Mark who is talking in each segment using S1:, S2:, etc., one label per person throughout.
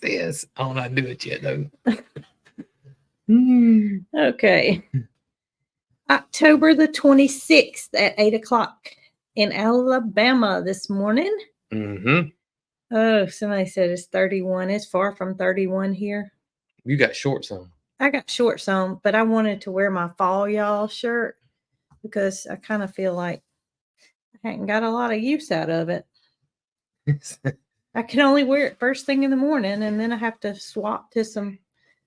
S1: this. I don't know how to do it yet, though.
S2: Okay. October the 26th at 8 o'clock in Alabama this morning.
S1: Mm-hmm.
S2: Oh, somebody said it's 31. It's far from 31 here.
S1: You got shorts on.
S2: I got shorts on, but I wanted to wear my fall y'all shirt because I kind of feel like I hadn't got a lot of use out of it. I can only wear it first thing in the morning, and then I have to swap to some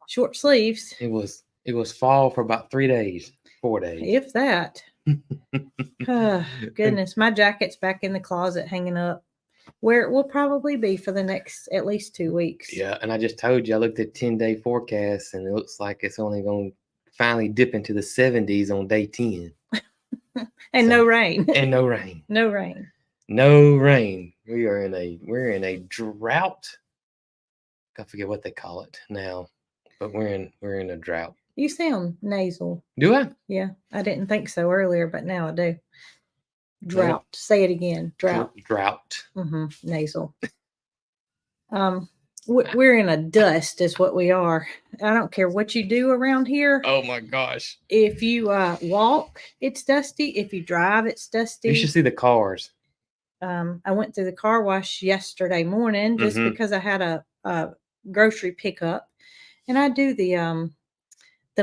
S2: short sleeves.
S1: It was fall for about 3 days, 4 days.
S2: If that. Oh, goodness, my jacket's back in the closet hanging up, where it will probably be for the next at least 2 weeks.
S1: Yeah, and I just told you I looked at 10-day forecast, and it looks like it's only going to finally dip into the 70s on day 10.
S2: And so, no rain.
S1: And no rain.
S2: No rain.
S1: No rain. We're in a drought. I forget what they call it now, but we're in a drought.
S2: You sound nasal.
S1: Do I?
S2: Yeah, I didn't think so earlier, but now I do. Drought. Well, say it again. Drought.
S1: Drought.
S2: Mm-hmm. Nasal. We're in a dust, is what we are. I don't care what you do around here.
S1: Oh my gosh!
S2: If you walk, it's dusty. If you drive, it's dusty.
S1: You should see the cars.
S2: I went through the car wash yesterday morning just because I had a grocery pickup, and I do the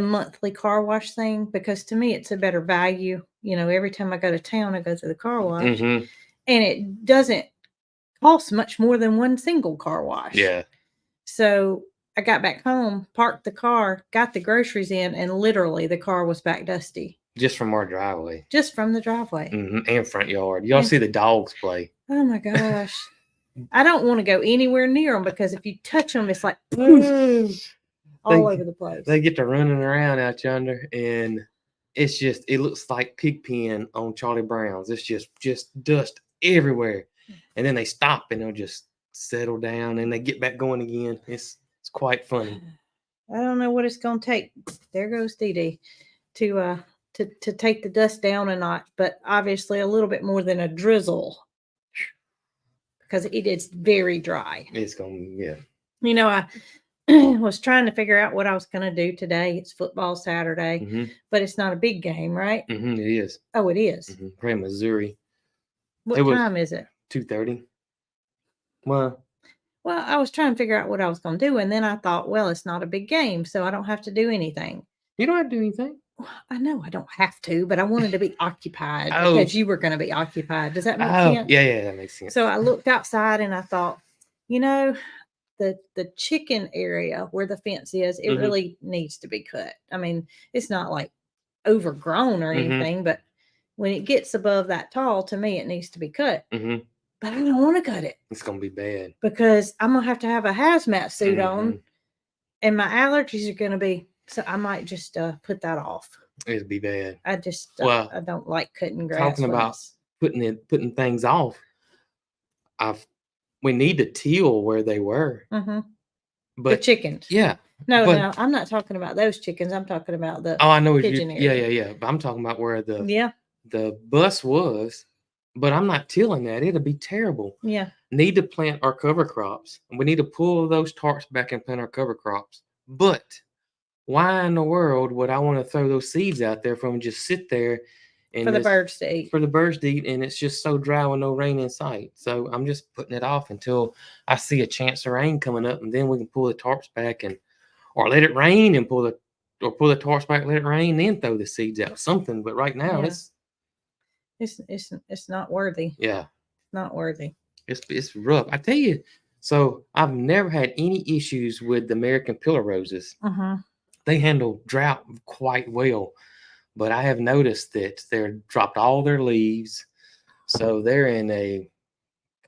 S2: monthly car wash thing because to me it's a better value. You know, every time I go to town, I go through the car wash, and it doesn't cost much more than one single car wash.
S1: Yeah.
S2: So I got back home, parked the car, got the groceries in, and literally the car was back dusty.
S1: Just from our driveway.
S2: Just from the driveway.
S1: And front yard. Y'all see the dogs play.
S2: Oh my gosh. I don't want to go anywhere near them because if you touch them, it's like all over the place.
S1: They get to running around out yonder, and it's just, it looks like pig pen on Charlie Brown's. It's just dust everywhere. And then they stop and they'll just settle down and they get back going again. It's quite funny.
S2: I don't know what it's going to take. There goes Dee Dee to take the dust down a notch, but obviously a little bit more than a drizzle because it is very dry.
S1: It's going to, yeah.
S2: You know, I was trying to figure out what I was going to do today. It's football Saturday, but it's not a big game, right?
S1: It is.
S2: Oh, it is.
S1: We're in Missouri.
S2: What time is it?
S1: 2:30. Well,
S2: I was trying to figure out what I was going to do, and then I thought, well, it's not a big game, so I don't have to do anything.
S1: You don't have to do anything.
S2: I know I don't have to, but I wanted to be occupied because you were going to be occupied. Does that make sense?
S1: Yeah, that makes sense.
S2: So I looked outside and I thought, you know, the chicken area where the fence is, it really needs to be cut. I mean, it's not like overgrown or anything, but when it gets above that tall, to me, it needs to be cut. But I don't want to cut it.
S1: It's going to be bad.
S2: Because I'm going to have a hazmat suit on, and my allergies are going to be, so I might just put that off.
S1: It'd be bad.
S2: I just, I don't like cutting grass.
S1: Talking about putting things off, we need to till where they were. But
S2: the chickens.
S1: Yeah.
S2: No, I'm not talking about those chickens. I'm talking about the
S1: I know
S2: pigeon area.
S1: Yeah. But I'm talking about where the bus was. But I'm not tilling that. It'll be terrible.
S2: Yeah.
S1: Need to plant our cover crops. We need to pull those tarps back and plant our cover crops. But why in the world would I want to throw those seeds out there for them to just sit there and
S2: for the birds to eat?
S1: For the birds to eat, and it's just so dry with no rain in sight. So I'm just putting it off until I see a chance of rain coming up, and then we can pull the tarps back or let it rain and pull the tarps back, let it rain, then throw the seeds out. Something. But right now
S2: It's not worthy.
S1: Yeah.
S2: It's not worthy.
S1: It's rough. I tell you, so I've never had any issues with the American pillar roses. They handle drought quite well, but I have noticed that they're dropped all their leaves. So they're in a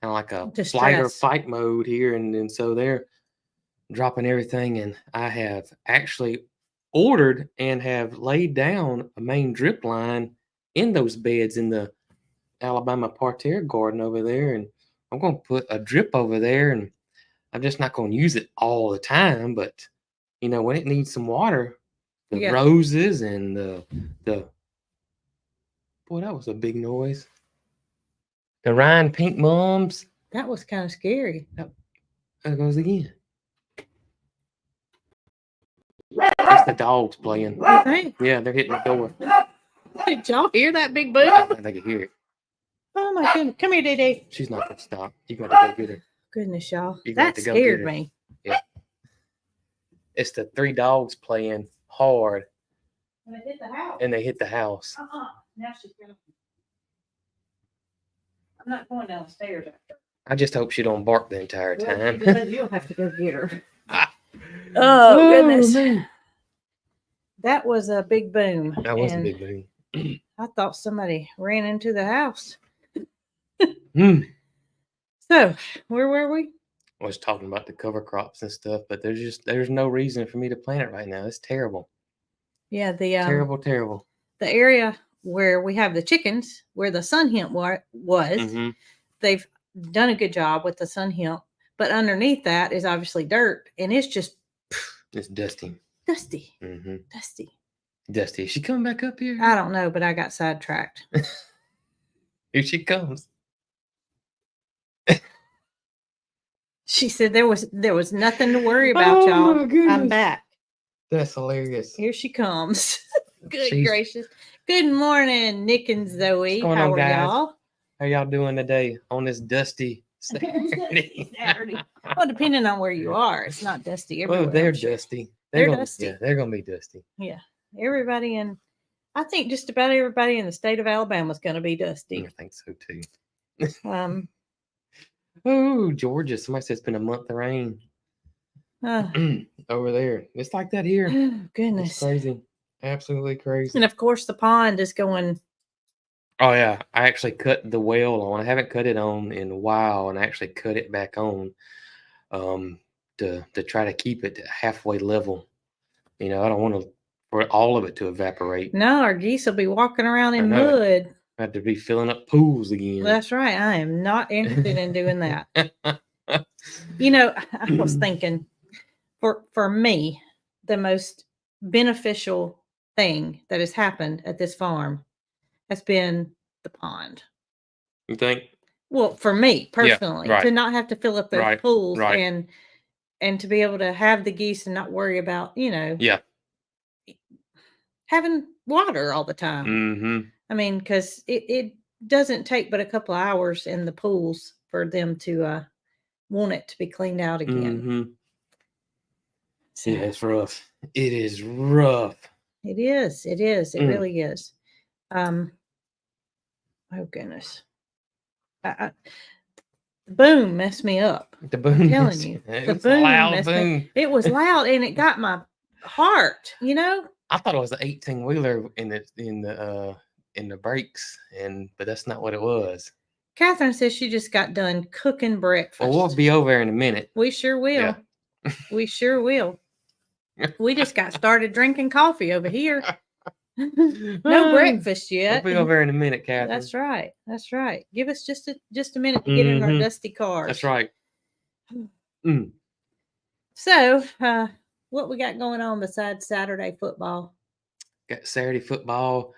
S1: kind of like a flight or fight mode here. And so they're dropping everything. And I have actually ordered and have laid down a main drip line in those beds in the Alabama parterre garden over there, and I'm going to put a drip over there, and I'm just not going to use it all the time, but you know, when it needs some water, the roses and the boy, that was a big noise. The Ryan pink mums.
S2: That was kind of scary.
S1: There goes again. That's the dogs playing.
S2: You think?
S1: Yeah, they're hitting the door.
S2: Did y'all hear that big boom?
S1: I think they can hear it.
S2: Oh my goodness. Come here, Dee.
S1: She's not going to stop. You got to go get her.
S2: Goodness, y'all.
S1: You got
S2: That
S1: to go get
S2: scared
S1: her.
S2: me.
S1: Yeah. It's the 3 dogs playing hard.
S2: And they hit the house.
S1: And they hit the house.
S2: Now she's going. I'm not going downstairs after.
S1: I just hope she don't bark the entire time.
S2: Well, you'll have to go get her. Oh, goodness. Man. That was a big boom.
S1: That was a big boom.
S2: I thought somebody ran into the house. So, where were we?
S1: I was talking about the cover crops and stuff, but there's no reason for me to plant it right now. It's terrible.
S2: Yeah, the
S1: terrible.
S2: The area where we have the chickens, where the sun hemp was, they've done a good job with the sun hemp, but underneath that is obviously dirt, and it's just
S1: it's dusty.
S2: Dusty.
S1: Dusty. Is she coming back up here?
S2: I don't know, but I got sidetracked.
S1: Here she comes.
S2: She said there was nothing to worry about, y'all. I'm back.
S1: That's hilarious.
S2: Here she comes. Good gracious. Good morning, Nick and Zoe. How are y'all?
S1: How y'all doing today on this dusty Saturday?
S2: Well, depending on where you are, it's not dusty everywhere.
S1: Well, they're dusty.
S2: They're dusty.
S1: Yeah, they're gonna be dusty.
S2: Yeah, everybody I think just about everybody in the state of Alabama is going to be dusty.
S1: I think so too.
S2: Oh,
S1: Georgia. Somebody said it's been a month of rain. Over there. It's like that here.
S2: Oh, goodness.
S1: It's crazy. Absolutely crazy.
S2: And of course the pond is going.
S1: Oh yeah. I actually cut the well on. I haven't cut it on in a while, and I actually cut it back on to try to keep it halfway level. I don't want for all of it to evaporate.
S2: No, our geese will be walking around in mud.
S1: I have to be filling up pools again.
S2: That's right. I am not interested in doing that. I was thinking for me, the most beneficial thing that has happened at this farm has been the pond.
S1: You think?
S2: Well, for me personally,
S1: right.
S2: To not have to fill up those pools
S1: right.
S2: and to be able to have the geese and not worry about, having water all the time. I mean, because it doesn't take but a couple of hours in the pools for them to want it to be cleaned out again.
S1: So, yeah, it's rough. It is rough.
S2: It is. It is. It really is. Oh goodness. The boom messed me up.
S1: The boom.
S2: I'm telling you. The boom
S1: loud boom.
S2: It was loud and it got my heart,
S1: I thought it was an 18-wheeler in the brakes, but that's not what it was.
S2: Catherine says she just got done cooking breakfast.
S1: Well, we'll be over in a minute.
S2: We sure will. Yeah. We sure will. We just got started drinking coffee over here. No breakfast yet.
S1: We'll be over in a minute, Catherine.
S2: That's right. That's right. Give us just a minute to get in our dusty cars.
S1: That's right.
S2: So, what we got going on besides Saturday football?
S1: Got Saturday football.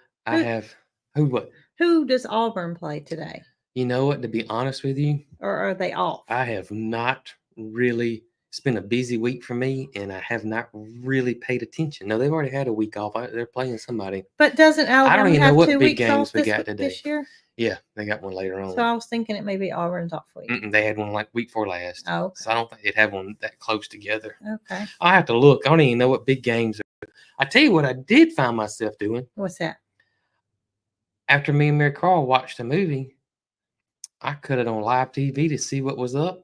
S2: Who does Auburn play today?
S1: You know what? To be honest with you,
S2: or are they off?
S1: I have not really. It's been a busy week for me, and I have not really paid attention. No, they've already had a week off. They're playing somebody.
S2: But doesn't Alabama
S1: I don't even
S2: have
S1: know what
S2: 2
S1: big
S2: weeks
S1: games
S2: off
S1: we got today
S2: this year?
S1: Yeah, they got one later on.
S2: So I was thinking it may be Auburn's off week.
S1: They had one like week 4 last.
S2: Oh, okay.
S1: So I don't think they'd have one that close together.
S2: Okay.
S1: I have to look. I don't even know what big games are. I tell you what I did find myself doing.
S2: What's that?
S1: After me and Mary Carl watched the movie, I cut it on live TV to see what was up.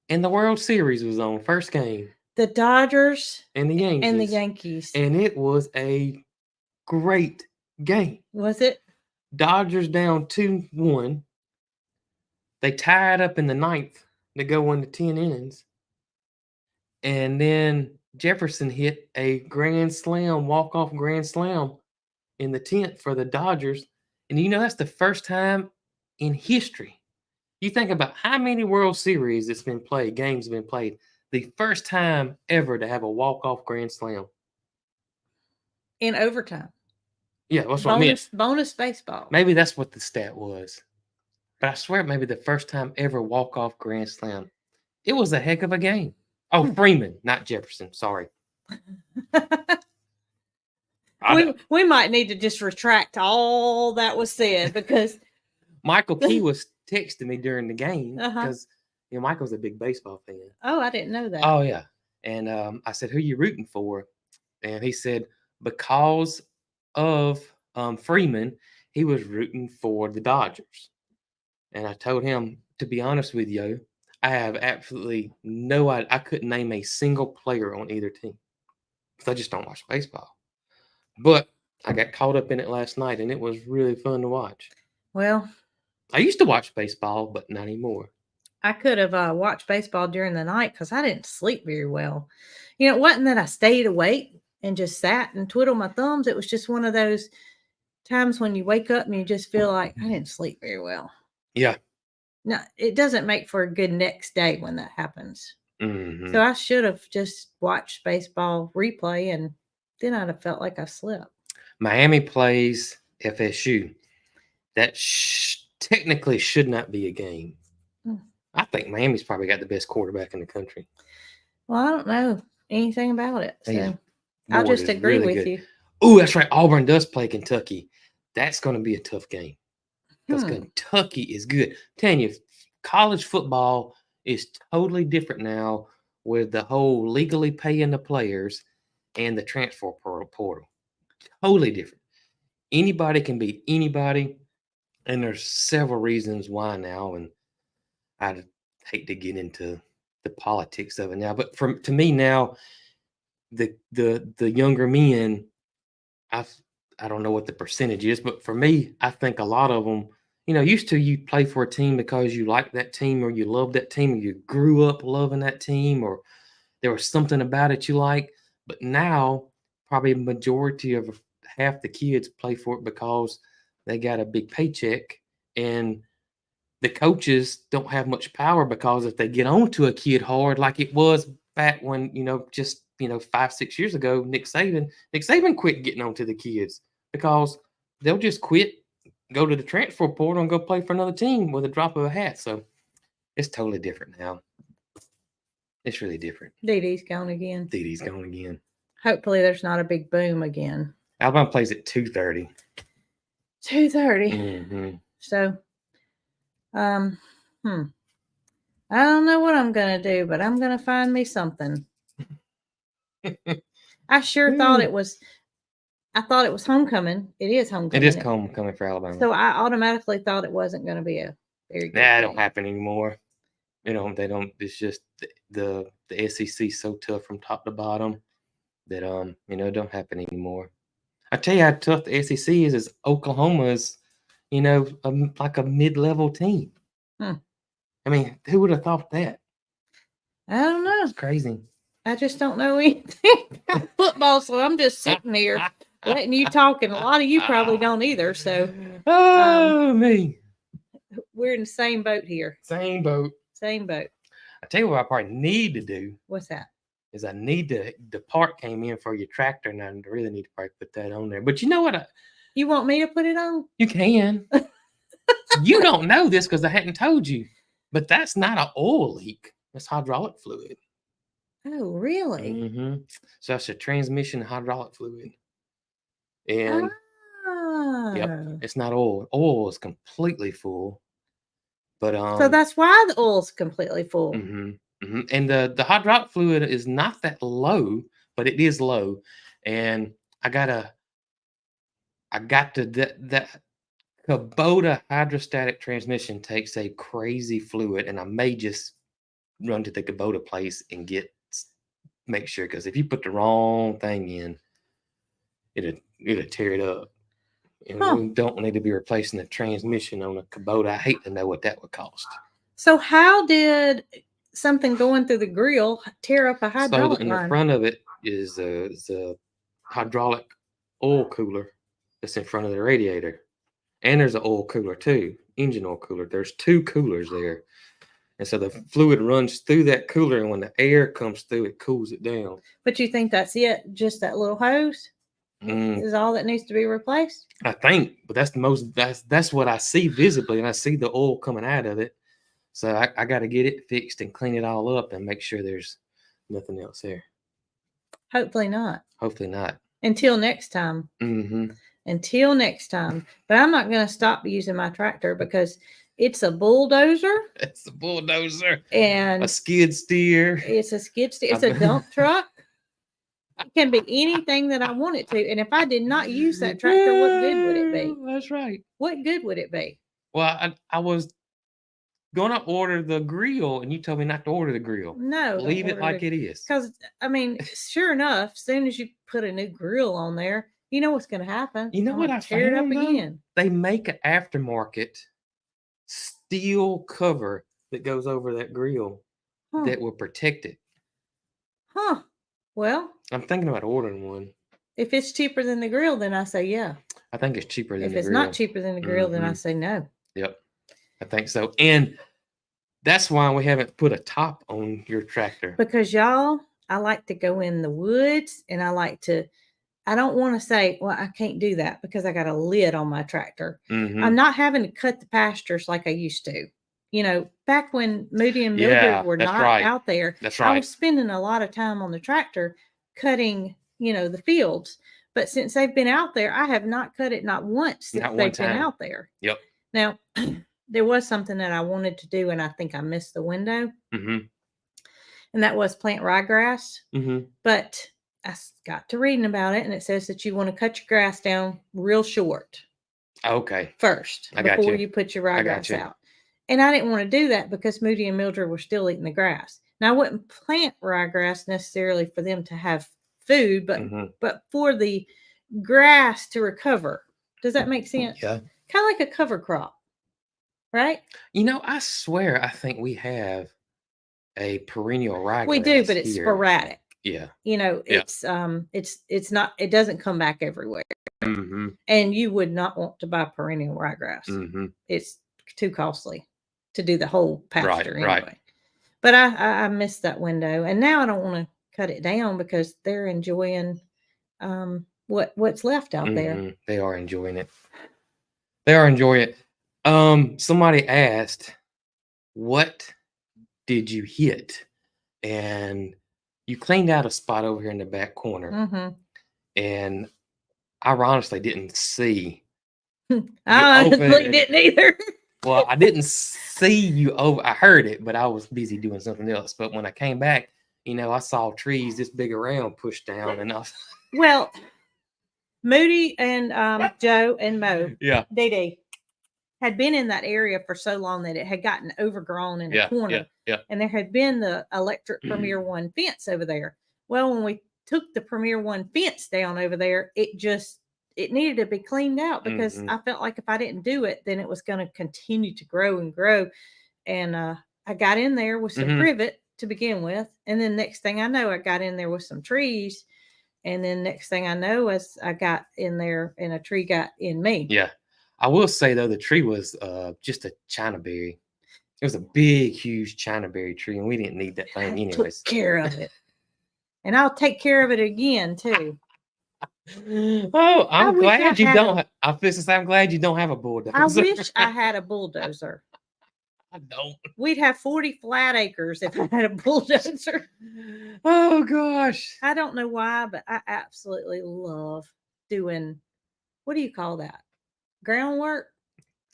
S1: And the World Series was on, first game.
S2: The Dodgers
S1: and the
S2: Yankees.
S1: And it was a great game.
S2: Was it?
S1: Dodgers down 2-1. They tied up in the 9th to go into 10 innings. And then Jefferson hit a grand slam, walk-off grand slam in the 10th for the Dodgers. And that's the first time in history. You think about how many World Series games have been played. The first time ever to have a walk-off grand slam.
S2: In overtime.
S1: Yeah, that's what I meant.
S2: Bonus baseball.
S1: Maybe that's what the stat was. But I swear it may be the first time ever walk-off grand slam. It was a heck of a game. Oh, Freeman, not Jefferson. Sorry.
S2: We might need to just retract all that was said because
S1: Michael Key was texting me during the game
S2: Uh-huh.
S1: because Michael's a big baseball fan.
S2: Oh, I didn't know that.
S1: Oh yeah, and I said, "Who you rooting for?" And he said, because of Freeman, he was rooting for the Dodgers. And I told him, to be honest with you, I have absolutely no idea. I couldn't name a single player on either team because I just don't watch baseball. But I got caught up in it last night, and it was really fun to watch.
S2: Well,
S1: I used to watch baseball, but not anymore.
S2: I could have watched baseball during the night because I didn't sleep very well. It wasn't that I stayed awake and just sat and twiddled my thumbs. It was just one of those times when you wake up and you just feel like I didn't sleep very well.
S1: Yeah.
S2: No, it doesn't make for a good next day when that happens.
S1: Mm-hmm.
S2: So I should have just watched baseball replay, and then I'd have felt like I slept.
S1: Miami plays FSU. That technically should not be a game. I think Miami's probably got the best quarterback in the country.
S2: Well, I don't know anything about it, so I'll just agree
S1: really
S2: with you.
S1: Oh, that's right. Auburn does play Kentucky. That's going to be a tough game because Kentucky is good. I'm telling you, college football is totally different now with the whole legally paying the players and the transfer portal. Totally different. Anybody can beat anybody, and there's several reasons why now, and I'd hate to get into the politics of it now, but to me now, the younger men, I don't know what the percentage is, but for me, I think a lot of them, used to you play for a team because you like that team or you love that team or you grew up loving that team or there was something about it you like. But now, probably a majority of half the kids play for it because they got a big paycheck and the coaches don't have much power because if they get on to a kid hard like it was back when, just 5-6 years ago, Nick Saban quit getting on to the kids because they'll just quit, go to the transfer portal and go play for another team with a drop of a hat. So it's totally different now. It's really different.
S2: DD's gone again.
S1: DD's gone again.
S2: Hopefully there's not a big boom again.
S1: Alabama plays at 2:30.
S2: 2:30.
S1: Mm-hmm.
S2: So, I don't know what I'm going to do, but I'm going to find me something. I sure thought it was homecoming. It is homecoming.
S1: It is homecoming for Alabama.
S2: So I automatically thought it wasn't going to be a very good
S1: That don't happen anymore. They don't. It's just the SEC so tough from top to bottom that it don't happen anymore. I tell you how tough the SEC is Oklahoma is, like a mid-level team. I mean, who would have thought that?
S2: I don't know.
S1: It's crazy.
S2: I just don't know anything about football, so I'm just sitting here letting you talk, and a lot of you probably don't either. So,
S1: me.
S2: We're in the same boat here.
S1: Same boat.
S2: Same boat.
S1: I tell you what I probably need to do.
S2: What's that?
S1: Is I need to, the part came in for your tractor, and I really need to probably put that on there. But you know what?
S2: You want me to put it on?
S1: You can. You don't know this because I hadn't told you, but that's not an oil leak. That's hydraulic fluid.
S2: Oh, really?
S1: Mm-hmm. So that's a transmission hydraulic fluid. And yep, it's not oil. Oil is completely full. But
S2: so that's why the oil's completely full.
S1: Mm-hmm. Mm-hmm. And the hydraulic fluid is not that low, but it is low. And I got to that Kubota hydrostatic transmission takes a crazy fluid, and I may just run to the Kubota place and make sure, because if you put the wrong thing in, it'll tear it up. And we don't need to be replacing the transmission on a Kubota. I hate to know what that would cost.
S2: So how did something going through the grill tear up a hydraulic
S1: line? So in the front of it is a hydraulic oil cooler that's in front of the radiator. And there's an oil cooler too, engine oil cooler. There's two coolers there. And so the fluid runs through that cooler, and when the air comes through, it cools it down.
S2: But you think that's it? Just that little hose is all that needs to be replaced?
S1: I think, but that's what I see visibly, and I see the oil coming out of it. So I got to get it fixed and clean it all up and make sure there's nothing else there.
S2: Hopefully not.
S1: Hopefully not.
S2: Until next time. Until next time. But I'm not going to stop using my tractor because it's a bulldozer.
S1: It's a bulldozer.
S2: And
S1: a skid steer.
S2: It's a skid steer. It's a dump truck. It can be anything that I want it to. And if I did not use that tractor, what good would it be?
S1: That's right.
S2: What good would it be?
S1: Well, I was going to order the grill, and you told me not to order the grill.
S2: No.
S1: Leave it like it is.
S2: Because, I mean, sure enough, as soon as you put a new grill on there, you know what's going to happen.
S1: You know what I
S2: tear
S1: found,
S2: it up again.
S1: They make an aftermarket steel cover that goes over that grill that will protect it.
S2: Huh. Well,
S1: I'm thinking about ordering one.
S2: If it's cheaper than the grill, then I say yeah.
S1: I think it's cheaper than the grill.
S2: If it's not cheaper than the grill, then I say no.
S1: Yep. I think so. And that's why we haven't put a top on your tractor.
S2: Because y'all, I like to go in the woods, and I don't want to say, well, I can't do that because I got a lid on my tractor. I'm not having to cut the pastures like I used to. You know, back when Moody and Mildred were not out there, I was spending a lot of time on the tractor cutting, the fields. But since they've been out there, I have not cut it not once since they've been out there.
S1: Yep.
S2: Now, there was something that I wanted to do, and I think I missed the window. And that was plant ryegrass. But I got to reading about it, and it says that you want to cut your grass down real short.
S1: Okay.
S2: First, before you put your ryegrass out. And I didn't want to do that because Moody and Mildred were still eating the grass. Now, I wouldn't plant ryegrass necessarily for them to have food, but for the grass to recover. Does that make sense?
S1: Yeah.
S2: Kind of like a cover crop, right?
S1: I swear I think we have a perennial ryegrass.
S2: We do, but it's sporadic.
S1: Yeah.
S2: It's not, it doesn't come back everywhere. And you would not want to buy perennial ryegrass. It's too costly to do the whole pasture anyway. Right. But I missed that window, and now I don't want to cut it down because they're enjoying what's left out there.
S1: They are enjoying it. They are enjoying it. Somebody asked, what did you hit? And you cleaned out a spot over here in the back corner. And I honestly didn't see.
S2: I honestly didn't either.
S1: Well, I didn't see you over. I heard it, but I was busy doing something else. But when I came back, I saw trees this big around pushed down, and I was
S2: well, Moody and Joe and Mo, Dee Dee, had been in that area for so long that it had gotten overgrown in the corner. And there had been the electric Premier One fence over there. Well, when we took the Premier One fence down over there, it needed to be cleaned out because I felt like if I didn't do it, then it was going to continue to grow and grow. And I got in there with some privet to begin with. And then next thing I know, I got in there with some trees. And then next thing I know, as I got in there and a tree got in me.
S1: Yeah. I will say, though, the tree was just a chinaberry. It was a big, huge chinaberry tree, and we didn't need that thing anyways.
S2: Took care of it. And I'll take care of it again, too.
S1: Oh, I'm glad you don't. I'm glad you don't have a bulldozer.
S2: I wish I had a bulldozer.
S1: I don't.
S2: We'd have 40 flat acres if I had a bulldozer.
S1: Oh gosh.
S2: I don't know why, but I absolutely love doing, what do you call that? Groundwork?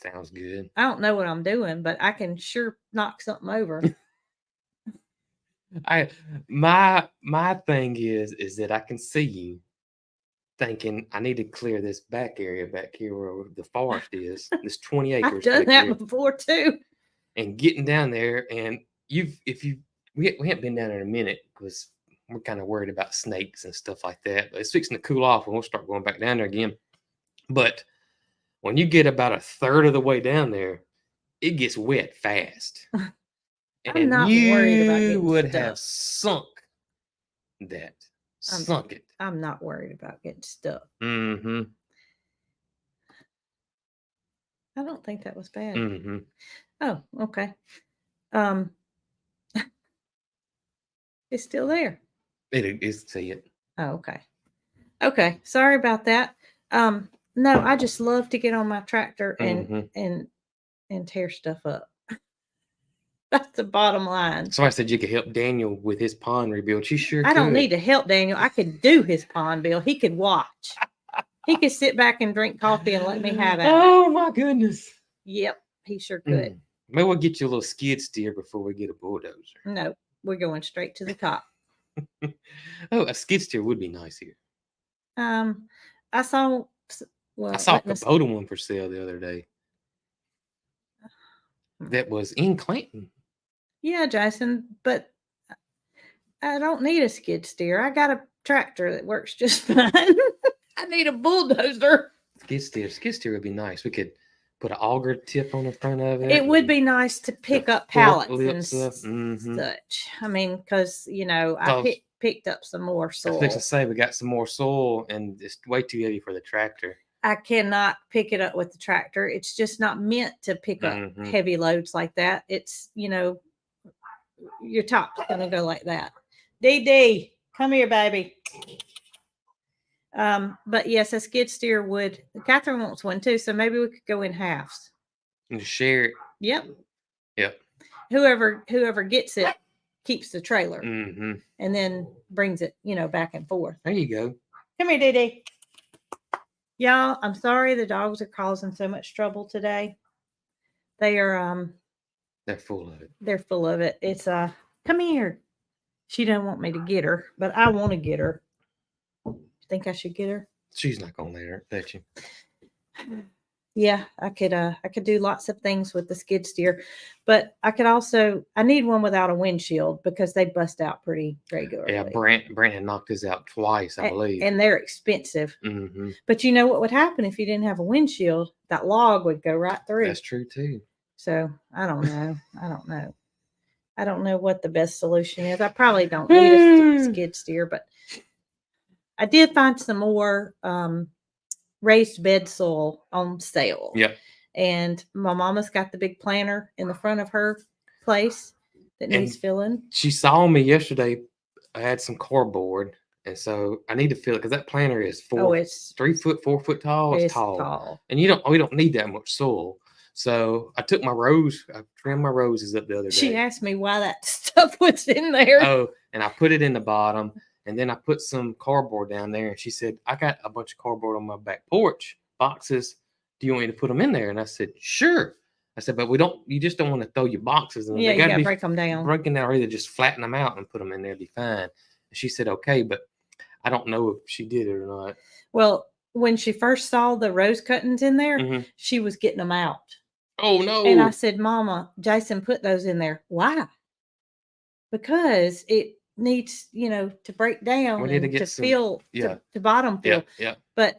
S1: Sounds good.
S2: I don't know what I'm doing, but I can sure knock something over.
S1: My thing is that I can see you thinking I need to clear this back area back here where the forest is. This 20 acres.
S2: I've done that before too.
S1: And getting down there, and we haven't been down there in a minute because we're kind of worried about snakes and stuff like that. But it's fixing to cool off, and we'll start going back down there again. But when you get about a third of the way down there, it gets wet fast.
S2: I'm not worried about
S1: you would have sunk that. Sunk it.
S2: I'm not worried about getting stuck.
S1: I
S2: don't think that was bad. Oh, okay. It's still there.
S1: It is. See it.
S2: Oh, okay. Okay. Sorry about that. No, I just love to get on my tractor and tear stuff up. That's the bottom line.
S1: Somebody said you could help Daniel with his pond rebuild. She sure
S2: I
S1: could.
S2: don't need to help Daniel. I could do his pond bill. He could watch. He could sit back and drink coffee and let me have at it.
S1: Oh my goodness.
S2: Yep, he sure could.
S1: Maybe we'll get you a little skid steer before we get a bulldozer.
S2: No, we're going straight to the top.
S1: Oh, a skid steer would be nice here.
S2: I saw. Well,
S1: I saw a Kubota one for sale the other day. That was in Clanton.
S2: Yeah, Jason, but I don't need a skid steer. I got a tractor that works just fine. I need a bulldozer.
S1: Skid steer would be nice. We could put an auger tip on the front of it.
S2: It would be nice to pick up pallets and such. I mean, because I picked up some more soil.
S1: I was fixing to say we got some more soil, and it's way too heavy for the tractor.
S2: I cannot pick it up with the tractor. It's just not meant to pick up heavy loads like that. It's, your top's going to go like that. DD, come here, baby. But yes, a skid steer would. Catherine wants one too, so maybe we could go in halves
S1: and share it.
S2: Yep.
S1: Yep.
S2: Whoever gets it keeps the trailer,
S1: and
S2: then brings it, back and forth.
S1: There you go.
S2: Come here, DD. Y'all, I'm sorry the dogs are causing so much trouble today. They are
S1: they're full of it.
S2: They're full of it. It's come here. She doesn't want me to get her, but I want to get her. You think I should get her?
S1: She's not gonna let you.
S2: Yeah, I could do lots of things with the skid steer, but I need one without a windshield because they bust out pretty regularly.
S1: Yeah, Brandon knocked his out twice, I believe.
S2: And they're expensive. But you know what would happen if you didn't have a windshield? That log would go right through.
S1: That's true too.
S2: So I don't know. I don't know what the best solution is. I probably don't need a skid steer, but I did find some more raised bed soil on sale.
S1: Yep.
S2: And my mama's got the big planter in the front of her place that needs filling.
S1: She saw me yesterday. I had some cardboard, and so I need to fill it because that planter is 3 foot, 4 foot tall. It's tall. And we don't need that much soil. So I took I trimmed my roses up the other day.
S2: She asked me why that stuff was in there.
S1: Oh, and I put it in the bottom. And then I put some cardboard down there, and she said, I got a bunch of cardboard on my back porch, boxes. Do you want me to put them in there? And I said, sure. I said, but you just don't want to throw your boxes in.
S2: Yeah, you got to break them down.
S1: Breaking down, or either just flatten them out and put them in there, be fine. And she said, okay, but I don't know if she did it or not.
S2: Well, when she first saw the rose cuttings in there, she was getting them out.
S1: Oh, no.
S2: And I said, Mama, Jason put those in there. Why? Because it needs to break down and to fill to bottom fill.
S1: Yeah.
S2: But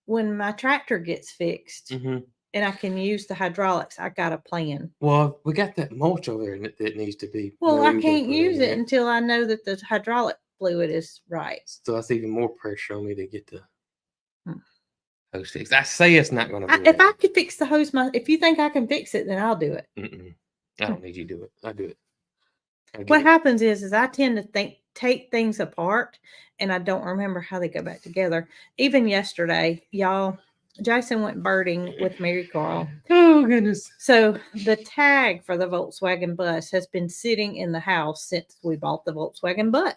S2: when my tractor gets fixed and I can use the hydraulics, I got a plan.
S1: Well, we got that mulch over there that needs to be.
S2: Well, I can't use it until I know that the hydraulic fluid is right.
S1: So that's even more pressure on me to get the hose fixed. I say it's not going to be.
S2: If I could fix the hose, if you think I can fix it, then I'll do it.
S1: I don't need you to do it. I do it.
S2: What happens is I tend to take things apart and I don't remember how they go back together. Even yesterday, y'all, Jason went birding with Mary Carl.
S1: Oh, goodness.
S2: So the tag for the Volkswagen bus has been sitting in the house since we bought the Volkswagen bus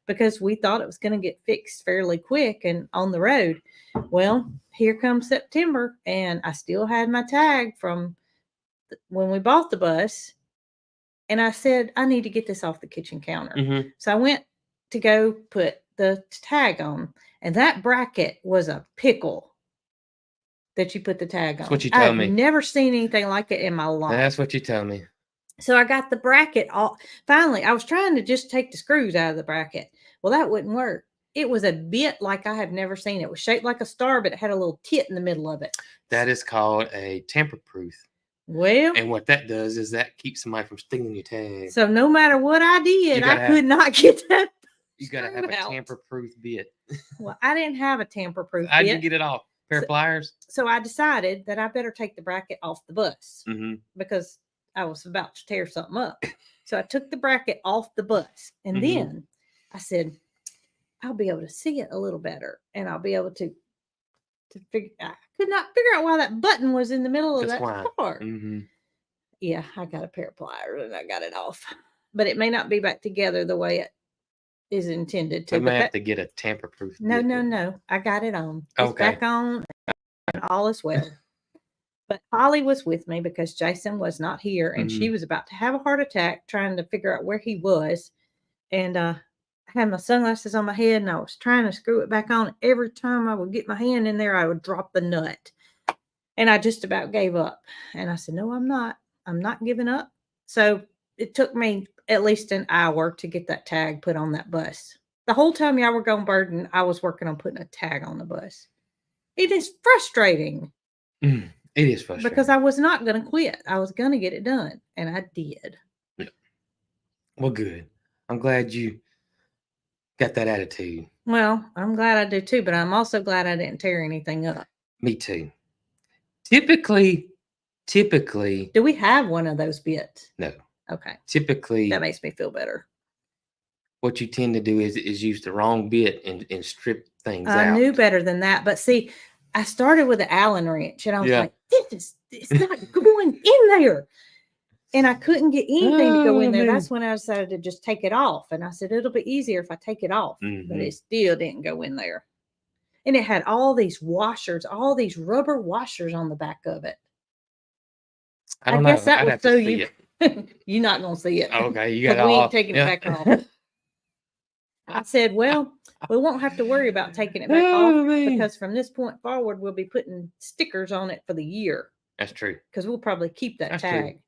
S2: because we thought it was going to get fixed fairly quick and on the road. Well, here comes September and I still had my tag from when we bought the bus. And I said, I need to get this off the kitchen counter. So I went to go put the tag on. And that bracket was a pickle that you put the tag on.
S1: That's what you tell me.
S2: I've never seen anything like it in my life.
S1: That's what you tell me.
S2: So I got the bracket off. Finally, I was trying to just take the screws out of the bracket. Well, that wouldn't work. It was a bit like I have never seen. It was shaped like a star, but it had a little tit in the middle of it.
S1: That is called a tamper-proof.
S2: Well,
S1: and what that does is that keeps somebody from stealing your tag.
S2: So no matter what I did, I could not get that.
S1: You got to have a tamper-proof bit.
S2: Well, I didn't have a tamper-proof bit.
S1: How'd you get it off? Pair of pliers?
S2: So I decided that I better take the bracket off the bus because I was about to tear something up. So I took the bracket off the bus and then I said, I'll be able to see it a little better and I'll be able to figure. I could not figure out why that button was in the middle of that car. Yeah, I got a pair of pliers and I got it off. But it may not be back together the way it is intended to.
S1: We may
S2: But
S1: have to get a tamper-proof
S2: no,
S1: bit.
S2: no. I got it on. It's
S1: Okay.
S2: back on and all is well. But Holly was with me because Jason was not here and she was about to have a heart attack trying to figure out where he was. And I had my sunglasses on my head and I was trying to screw it back on. Every time I would get my hand in there, I would drop the nut. And I just about gave up. And I said, no, I'm not. I'm not giving up. So it took me at least an hour to get that tag put on that bus. The whole time y'all were going birding, I was working on putting a tag on the bus. It is frustrating.
S1: It is frustrating.
S2: Because I was not going to quit. I was going to get it done. And I did.
S1: Yeah. Well, good. I'm glad you got that attitude.
S2: Well, I'm glad I do too, but I'm also glad I didn't tear anything up.
S1: Me too. Typically.
S2: Do we have one of those bits?
S1: No.
S2: Okay.
S1: Typically.
S2: That makes me feel better.
S1: What you tend to do is use the wrong bit and strip things out.
S2: I knew better than that. But see, I started with an Allen wrench and I was like, it's not going in there. And I couldn't get anything to go in there. That's when I decided to just take it off. And I said, it'll be easier if I take it off. But it still didn't go in there. And it had all these washers, all these rubber washers on the back of it.
S1: I don't know.
S2: Guess that
S1: I'd
S2: would
S1: have to
S2: throw
S1: see
S2: you.
S1: it.
S2: You're not going to see it.
S1: Okay, you got it
S2: we
S1: off.
S2: ain't taking it back off. I said, well, we won't have to worry about taking it back off because from this point forward, we'll be putting stickers on it for the year.
S1: That's true.
S2: Because we'll probably keep that tag.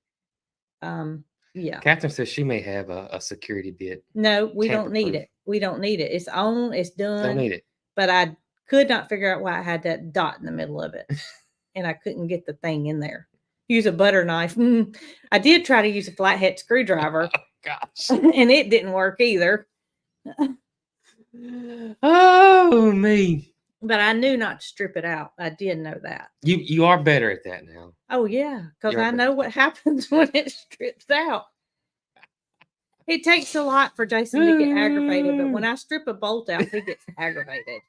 S2: Yeah.
S1: Catherine says she may have a security bit.
S2: No, we don't need it. We don't need it. It's on. It's done.
S1: Don't need it.
S2: But I could not figure out why I had that dot in the middle of it. And I couldn't get the thing in there. Use a butter knife. I did try to use a flathead screwdriver.
S1: Oh, gosh.
S2: And it didn't work either.
S1: Oh, me.
S2: But I knew not to strip it out. I did know that.
S1: You are better at that now.
S2: Oh, yeah. Because I know what happens when it strips out. It takes a lot for Jason to get aggravated. But when I strip a bolt out, he gets aggravated.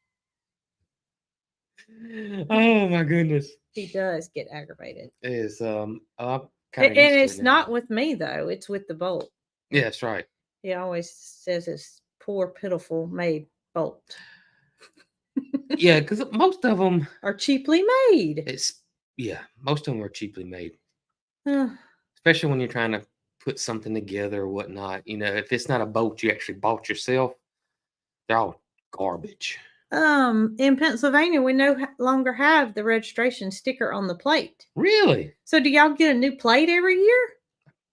S1: Oh, my goodness.
S2: He does get aggravated.
S1: It is. And
S2: it's not with me, though. It's with the bolt.
S1: Yeah, that's right.
S2: He always says it's poor, pitiful made bolt.
S1: Yeah, because most of them
S2: are cheaply made.
S1: Most of them are cheaply made. Especially when you're trying to put something together or whatnot. You know, if it's not a bolt you actually bought yourself, they're all garbage.
S2: In Pennsylvania, we no longer have the registration sticker on the plate.
S1: Really?
S2: So do y'all get a new plate every year?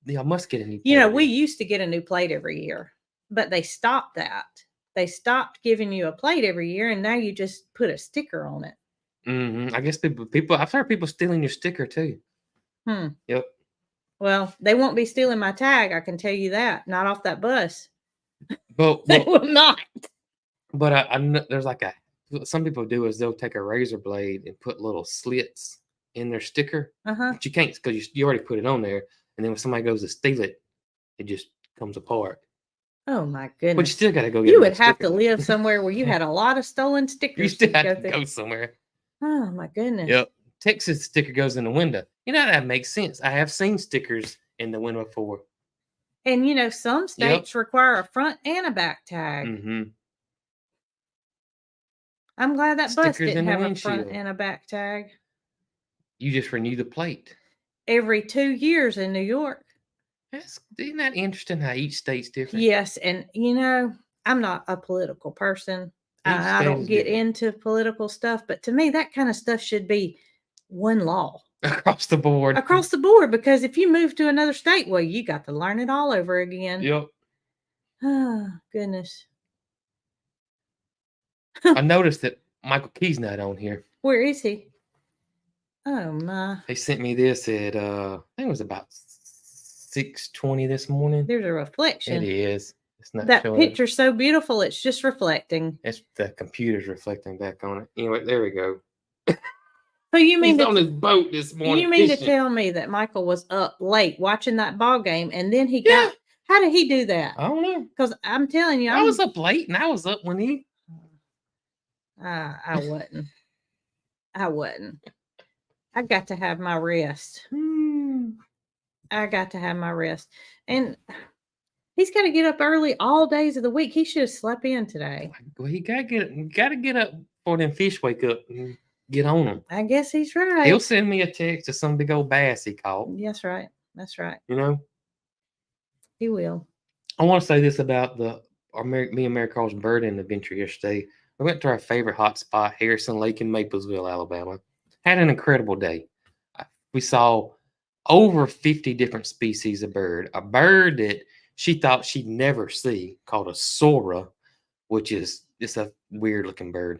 S1: Y'all must get a new plate.
S2: You know, we used to get a new plate every year, but they stopped that. They stopped giving you a plate every year, and now you just put a sticker on it.
S1: I guess people. I've heard people stealing your sticker too. Yep.
S2: Well, they won't be stealing my tag. I can tell you that. Not off that bus.
S1: But
S2: they will not.
S1: But I know there's some people do is they'll take a razor blade and put little slits in their sticker. But you can't because you already put it on there, and then when somebody goes to steal it, it just comes apart.
S2: Oh my goodness!
S1: But you still got to go get.
S2: You would have to live somewhere where you had a lot of stolen stickers.
S1: You still have to go somewhere.
S2: Oh my goodness!
S1: Yep. Texas sticker goes in the window. You know that makes sense. I have seen stickers in the window before.
S2: And you know some states require a front and a back tag. I'm glad that bus didn't have a front and a back tag.
S1: You just renew the plate
S2: every 2 years in New York.
S1: Isn't that interesting how each state's different?
S2: Yes, and you know, I'm not a political person. I don't get into political stuff, but to me, that kind of stuff should be one law.
S1: Across the board.
S2: Across the board, because if you move to another state, well, you got to learn it all over again.
S1: Yep.
S2: Oh, goodness.
S1: I noticed that Michael Key's not on here.
S2: Where is he? Oh, my.
S1: They sent me this at, I think it was about 6:20 this morning.
S2: There's a reflection.
S1: It is. It's not
S2: that
S1: showing.
S2: Picture's so beautiful, it's just reflecting.
S1: It's the computer's reflecting back on it. Anyway, there we go.
S2: So you mean
S1: he's on his boat this morning?
S2: You mean to tell me that Michael was up late watching that ball game, and then he got? How did he do that?
S1: I don't know.
S2: Because I'm telling you,
S1: I was up late, and I was up when he.
S2: I wasn't. I wasn't. I got to have my rest. I got to have my rest. And he's got to get up early all days of the week. He should have slept in today.
S1: Well, he gotta get up before them fish wake up and get on them.
S2: I guess he's right.
S1: He'll send me a text of some big old bass he caught.
S2: That's right. That's right.
S1: You know,
S2: he will.
S1: I want to say this about me and Mary Carl's birding adventure yesterday. We went to our favorite hot spot, Harrison Lake in Maplesville, Alabama. Had an incredible day. We saw over 50 different species of bird. A bird that she thought she'd never see, called a sora, which is just a weird looking bird.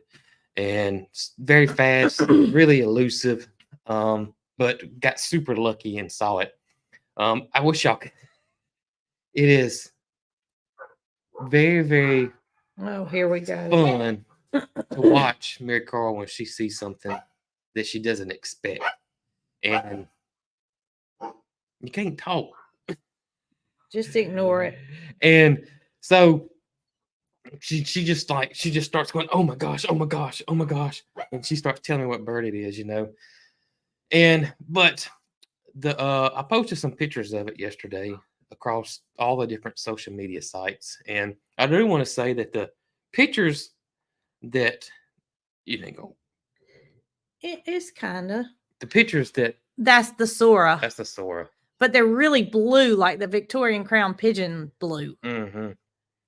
S1: And very fast, really elusive, but got super lucky and saw it. I wish y'all could. It is very, very
S2: here we go.
S1: fun to watch Mary Carl when she sees something that she doesn't expect. And you can't talk.
S2: Just ignore it.
S1: And so she just starts going, oh my gosh, oh my gosh, oh my gosh. And she starts telling me what bird it is, But I posted some pictures of it yesterday across all the different social media sites. And I do want to say that the pictures that you think,
S2: it is kind of
S1: the pictures
S2: that's the sora.
S1: That's the sora.
S2: But they're really blue, like the Victorian crown pigeon blue.
S1: Mm-hmm.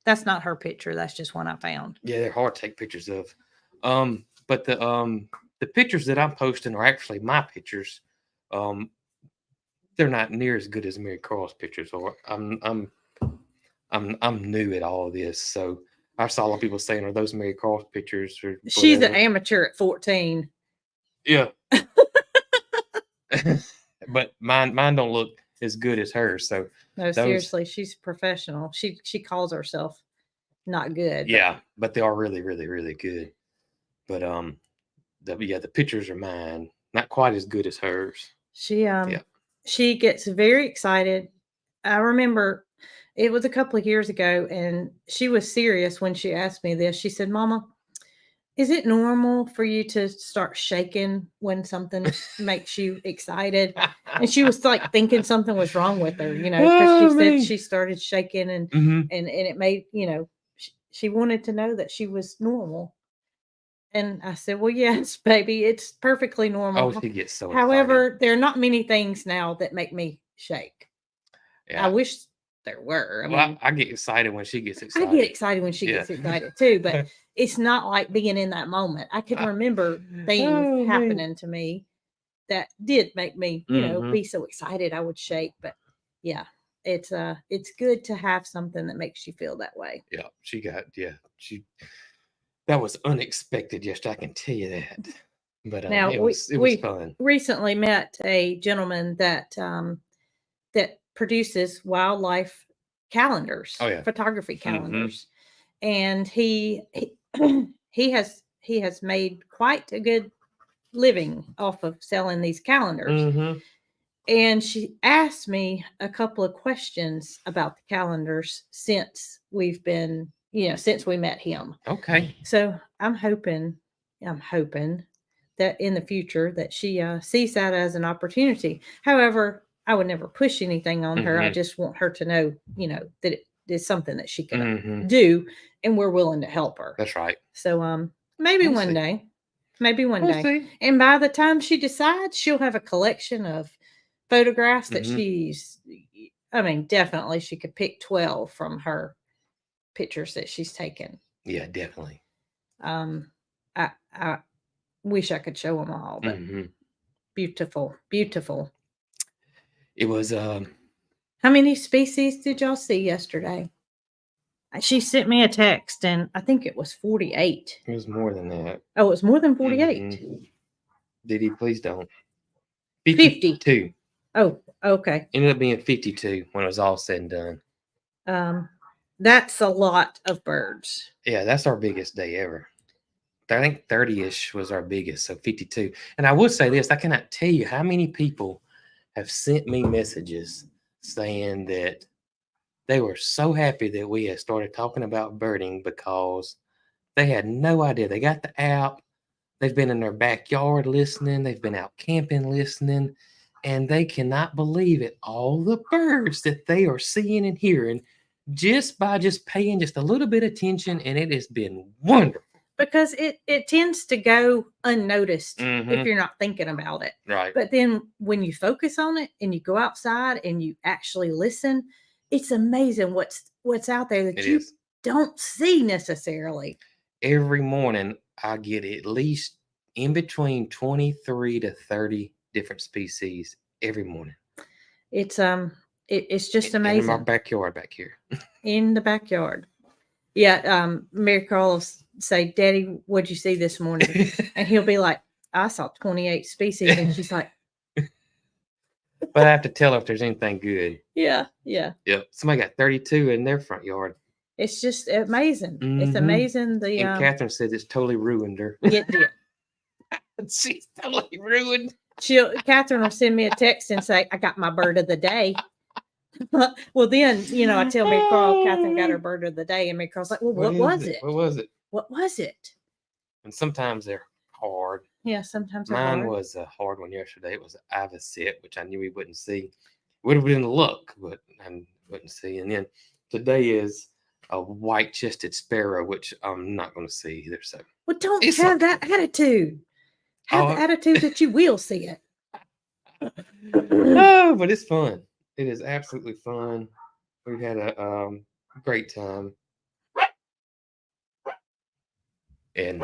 S2: That's not her picture. That's just one I found.
S1: Yeah, they're hard to take pictures of. But the pictures that I'm posting are actually my pictures. They're not near as good as Mary Carl's pictures. Or I'm new at all of this, so I saw a lot of people saying, "Are those Mary Carl's pictures?" Or
S2: she's an amateur at 14.
S1: Yeah. But mine don't look as good as hers. So
S2: no, seriously, she's professional. She calls herself not good.
S1: Yeah, but they are really, really, really good. But the pictures are mine, not quite as good as hers.
S2: She gets very excited. I remember it was a couple of years ago, and she was serious when she asked me this. She said, "Mama, is it normal for you to start shaking when something makes you excited?" And she was like thinking something was wrong with her, because she said she started shaking and it made, she wanted to know that she was normal. And I said, "Well, yes, baby, it's perfectly normal."
S1: Oh, she gets so
S2: However,
S1: excited.
S2: there are not many things now that make me shake. Yeah. I wish there were.
S1: I get excited when she gets excited.
S2: I get excited when she gets excited too, but it's not like being in that moment. I can remember things happening to me that did make me, be so excited I would shake. But yeah, it's good to have something that makes you feel that way.
S1: Yeah, that was unexpected. Yes, I can tell you that. But
S2: now
S1: it was fun.
S2: Recently met a gentleman that produces wildlife calendars, photography calendars, and he has made quite a good living off of selling these calendars. And she asked me a couple of questions about the calendars since we've been, since we met him.
S1: Okay.
S2: So I'm hoping that in the future that she sees that as an opportunity. However, I would never push anything on her. I just want her to know, that it is something that she can do, and we're willing to help her.
S1: That's right.
S2: So maybe one day. And by the time she decides, she'll have a collection of photographs that definitely she could pick 12 from her pictures that she's taken.
S1: Yeah, definitely.
S2: I wish I could show them all, but beautiful. It was how many species did y'all see yesterday? She sent me a text, and I think it was 48.
S1: It was more than that.
S2: Oh, it was more than 48.
S1: Did he? Please don't.
S2: 52. Oh, okay.
S1: Ended up being 52 when it was all said and
S2: done. That's a lot of birds.
S1: Yeah, that's our biggest day ever. I think 30-ish was our biggest, so 52. And I would say this, I cannot tell you how many people have sent me messages saying that they were so happy that we had started talking about birding because they had no idea. They got the app. They've been in their backyard listening. They've been out camping listening. and they cannot believe it. All the birds that they are seeing and hearing just by just paying just a little bit of attention, and it has been wonderful.
S2: Because it tends to go unnoticed
S1: Mhm.
S2: if you're not thinking about it.
S1: Right.
S2: But then when you focus on it and you go outside and you actually listen, it's amazing what's out there that
S1: It
S2: you
S1: is.
S2: don't see necessarily.
S1: Every morning I get at least in between 23 to 30 different species every morning.
S2: It's it's just
S1: In my
S2: amazing.
S1: backyard back here.
S2: In the backyard. Yeah, Mary Carl will say, "Daddy, what'd you see this morning?" And he'll be like, "I saw 28 species." And she's like,
S1: But I have to tell her if there's anything good.
S2: yeah.
S1: Yep. Somebody got 32 in their front yard.
S2: It's just amazing. It's
S1: Mhm.
S2: amazing. The
S1: And Catherine said it's totally ruined her.
S2: it did.
S1: She's totally ruined.
S2: Catherine will send me a text and say, "I got my bird of the day." Well, then, I tell Mary Carl, Catherine got her bird of the day, and Mary Carl's like, "Well, what was it?
S1: What was it?
S2: What was it?"
S1: And sometimes they're hard.
S2: Yeah, sometimes they're
S1: Mine
S2: hard.
S1: was a hard one yesterday. It was an avocet, which I knew we wouldn't see. Would have been luck, but I wouldn't see. And then today is a white-chested sparrow, which I'm not going to see either. So
S2: Well, don't
S1: It's
S2: have
S1: okay.
S2: that attitude. Have
S1: Oh,
S2: the attitude that you will see it.
S1: oh, but it's fun. It is absolutely fun. We've had a great time.
S2: And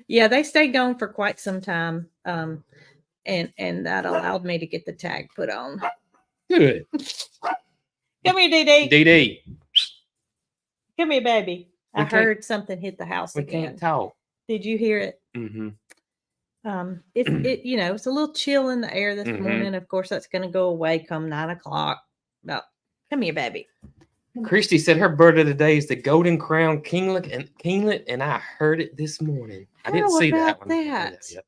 S2: yeah, they stayed gone for quite some time. And that allowed me to get the tag put on.
S1: Good.
S2: Come here, DD.
S1: DD.
S2: Come here, baby. I heard something hit the house
S1: We
S2: again.
S1: can't talk.
S2: Did you hear it?
S1: Mm-hmm.
S2: It's a little chill in the air this morning. Of course, that's going to go away come 9 o'clock. No, come here, baby.
S1: Christy said her bird of the day is the golden crown kinglet, and I heard it this morning. I didn't see that one.
S2: Yep.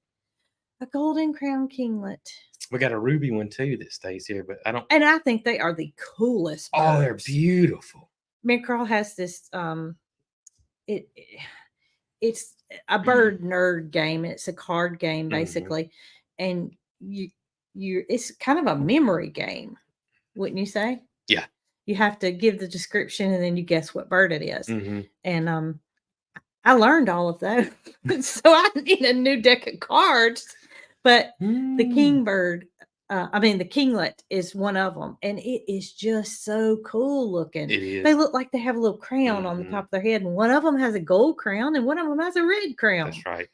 S2: A golden crown kinglet.
S1: We got a ruby one too that stays here, but I don't.
S2: And I think they are the coolest birds.
S1: Oh, they're beautiful.
S2: Mary Carl has this. It's a bird nerd game. It's a card game basically, and it's kind of a memory game, wouldn't you say?
S1: Yeah.
S2: You have to give the description and then you guess what bird it is.
S1: Mm-hmm.
S2: And I learned all of those, so I need a new deck of cards. But the kingbird, the kinglet is one of them, and it is just so cool looking.
S1: It is.
S2: They look like they have a little crown on the top of their head, and one of them has a gold crown, and one of them has a red crown.
S1: That's right.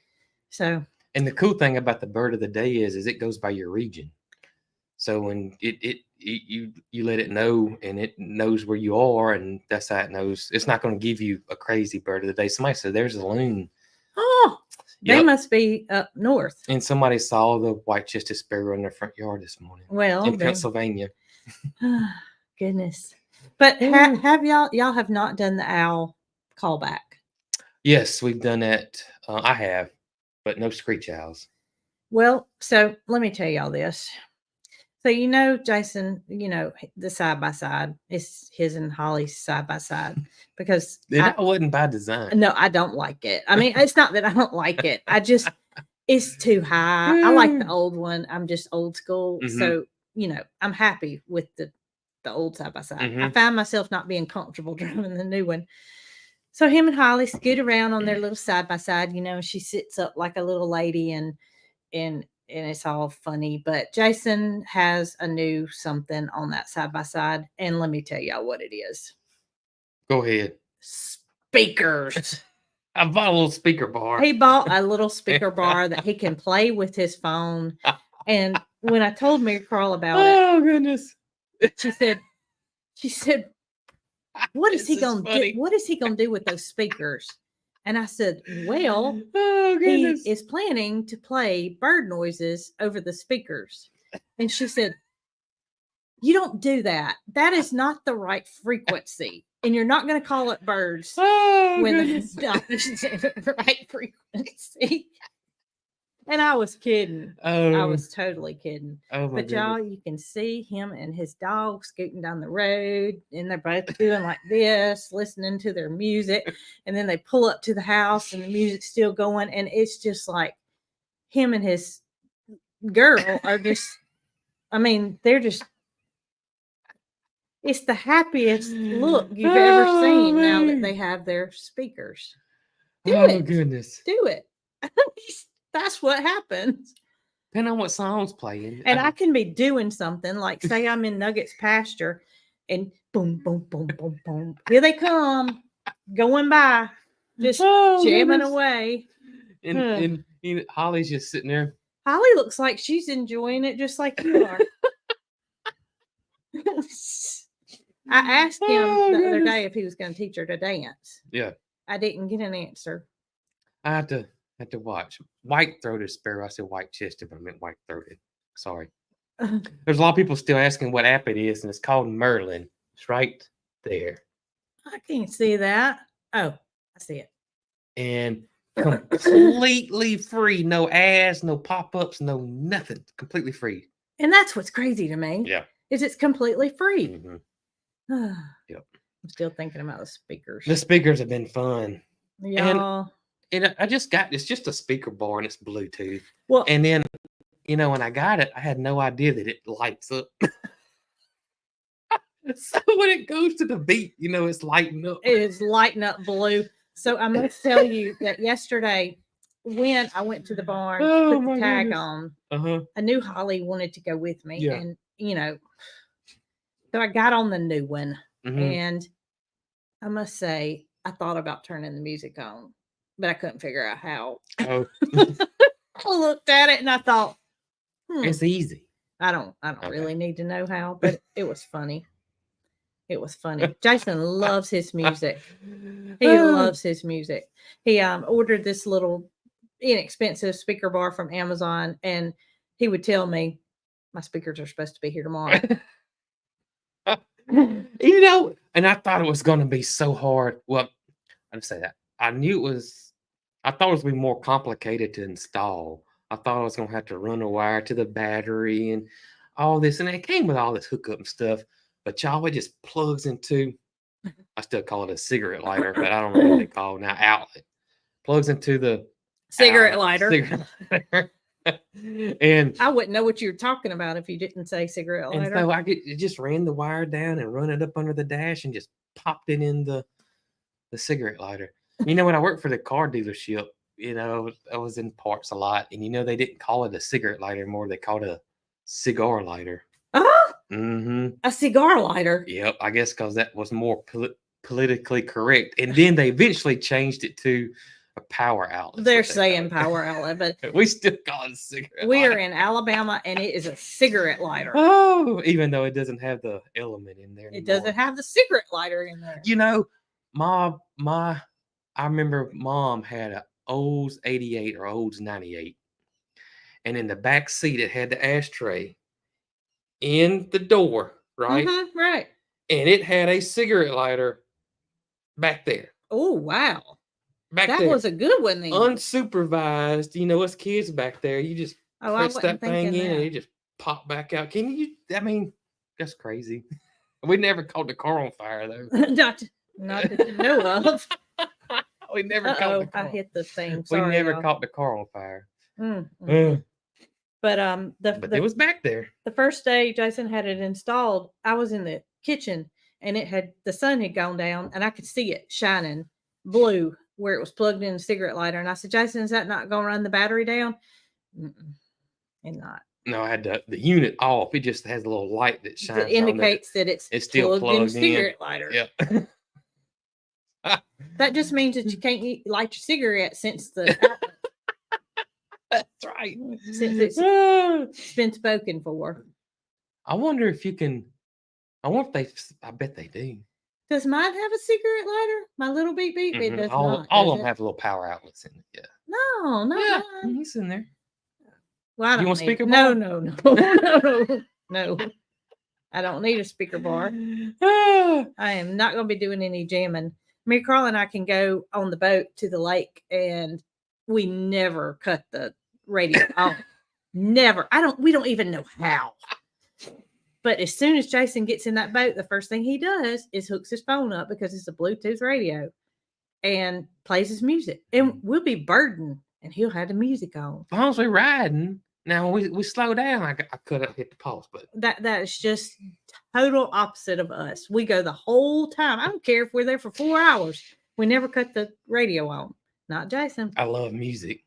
S2: So,
S1: and the cool thing about the bird of the day is it goes by your region. So when you let it know, and it knows where you are, and that's how it knows. It's not going to give you a crazy bird of the day. Somebody said there's a loon.
S2: Oh, they must be up north.
S1: And somebody saw the white-chested sparrow in their front yard this morning.
S2: Well,
S1: in Pennsylvania.
S2: Goodness. But have y'all have not done the owl callback? Yes,
S1: we've done that. I have, but no screech owls.
S2: Well, so let me tell y'all this. So, Jason, the side-by-side, it's his and Holly's side-by-side because
S1: that wasn't by design.
S2: No, I don't like it. I mean, it's not that I don't like it. It's too high. I like the old one. I'm just old school. Mm-hmm. So, I'm happy with the old side-by-side. Mm-hmm. I find myself not being comfortable driving the new one. So him and Holly scoot around on their little side-by-side, she sits up like a little lady and it's all funny, but Jason has a new something on that side-by-side, and let me tell y'all what it is.
S1: Go ahead.
S2: Speakers.
S1: I bought a little speaker bar.
S2: He bought a little speaker bar that he can play with his phone. And when I told Mary Carl about it,
S1: oh goodness,
S2: she said, what is he gonna do? What is he gonna do with those speakers? And I said, well, he is planning to play bird noises over the speakers. And she said, you don't do that. That is not the right frequency. And you're not going to call it birds when it's not the right frequency. And I was kidding. I was totally kidding. But y'all, you can see him and his dog scooting down the road, and they're both doing like this, listening to their music. And then they pull up to the house, and the music's still going. And it's just like him and his girl are just, I mean, they're just, it's the happiest look you've ever seen now that they have their speakers. Do it.
S1: Goodness.
S2: Do it. That's what happens.
S1: Depending on what song's playing.
S2: And I can be doing something like, say I'm in Nugget's pasture and boom, boom, boom, boom, boom. Here they come, going by, just jamming away.
S1: And Holly's just sitting there.
S2: Holly looks like she's enjoying it just like you are. I asked him the other day if he was going to teach her to dance.
S1: Yeah.
S2: I didn't get an answer.
S1: I had to watch. White-throated sparrow. I said white-chested, but I meant white-throated. Sorry. There's a lot of people still asking what app it is, and it's called Merlin. It's right there.
S2: I can't see that. Oh, I see it.
S1: And completely free. No ads, no pop-ups, no nothing. Completely free.
S2: And that's what's crazy to me.
S1: Yeah.
S2: Is it's completely free.
S1: Mm-hmm.
S2: Yep. I'm still thinking about the speakers.
S1: The speakers have been fun.
S2: Y'all.
S1: And I just got, it's just a speaker bar and it's Bluetooth.
S2: Well,
S1: and then, when I got it, I had no idea that it lights up. So when it goes to the beat, it's lighting up.
S2: It is lighting up blue. So I must tell you that yesterday, when I went to the barn to put the tag on, I knew Holly wanted to go with me. Yeah. And, so I got on the new one. And I must say, I thought about turning the music on, but I couldn't figure out how.
S1: Oh.
S2: I looked at it and I thought,
S1: it's easy.
S2: I don't really need to know how, but it was funny. It was funny. Jason loves his music. He loves his music. He ordered this little inexpensive speaker bar from Amazon, and he would tell me, my speakers are supposed to be here tomorrow.
S1: And I thought it was going to be so hard. Well, I didn't say that. I thought it was going to be more complicated to install. I thought I was going to have to run a wire to the battery and all this. And it came with all this hookup and stuff. But y'all, it just plugs into, I still call it a cigarette lighter, but I don't know what they call it now, outlet. Plugs into the
S2: cigarette lighter.
S1: And
S2: I wouldn't know what you were talking about if you didn't say cigarette lighter.
S1: And so it just ran the wire down and run it up under the dash and just popped it in the cigarette lighter. When I worked for the car dealership, I was in parts a lot, and they didn't call it a cigarette lighter anymore. They called it a cigar lighter. A
S2: cigar lighter.
S1: Yep, I guess because that was more politically correct. And then they eventually changed it to a power outlet.
S2: They're saying power outlet, but
S1: we still call it a cigarette
S2: we
S1: lighter.
S2: Are in Alabama, and it is a cigarette lighter.
S1: Oh, even though it doesn't have the element in there anymore.
S2: It doesn't have the cigarette lighter in there.
S1: I remember Mom had an Olds 88 or Olds 98. And in the back seat, it had the ashtray in the door, right?
S2: Right.
S1: And it had a cigarette lighter back there.
S2: Oh, wow.
S1: That
S2: was a good one then.
S1: Unsupervised, us kids back there, you just press that thing in and it just popped back out. That's crazy. We never caught the car on fire though.
S2: Not that you know of.
S1: We never caught the car.
S2: I hit the thing. Sorry,
S1: we never caught the car on fire.
S2: But
S1: it was back there.
S2: The first day Jason had it installed, I was in the kitchen and the sun had gone down and I could see it shining blue where it was plugged in a cigarette lighter. And I said, Jason, is that not going to run the battery down? And not.
S1: No, I had the unit off. It just has a little light that shines. It
S2: indicates that it's still plugged in cigarette lighter.
S1: Yep.
S2: That just means that you can't light your cigarette since the
S1: That's right.
S2: Since it's been spoken for.
S1: I wonder if you can. I bet they do.
S2: Does mine have a cigarette lighter? My little beep beep? It does not.
S1: All of them have little power outlets in it. Yeah.
S2: No, not mine.
S1: It's in there.
S2: Well,
S1: you want a speaker
S2: bar?
S1: bar?
S2: No. I don't need a speaker bar. I am not going to be doing any jamming. Me, Carl, and I can go on the boat to the lake, and we never cut the radio off. Never. We don't even know how. But as soon as Jason gets in that boat, the first thing he does is hooks his phone up because it's a Bluetooth radio and plays his music. And we'll be birding and he'll have the music on.
S1: As long as we're riding, now we slow down. I could have hit the pause button.
S2: That is just total opposite of us. We go the whole time. I don't care if we're there for 4 hours. We never cut the radio on. Not Jason.
S1: I love music.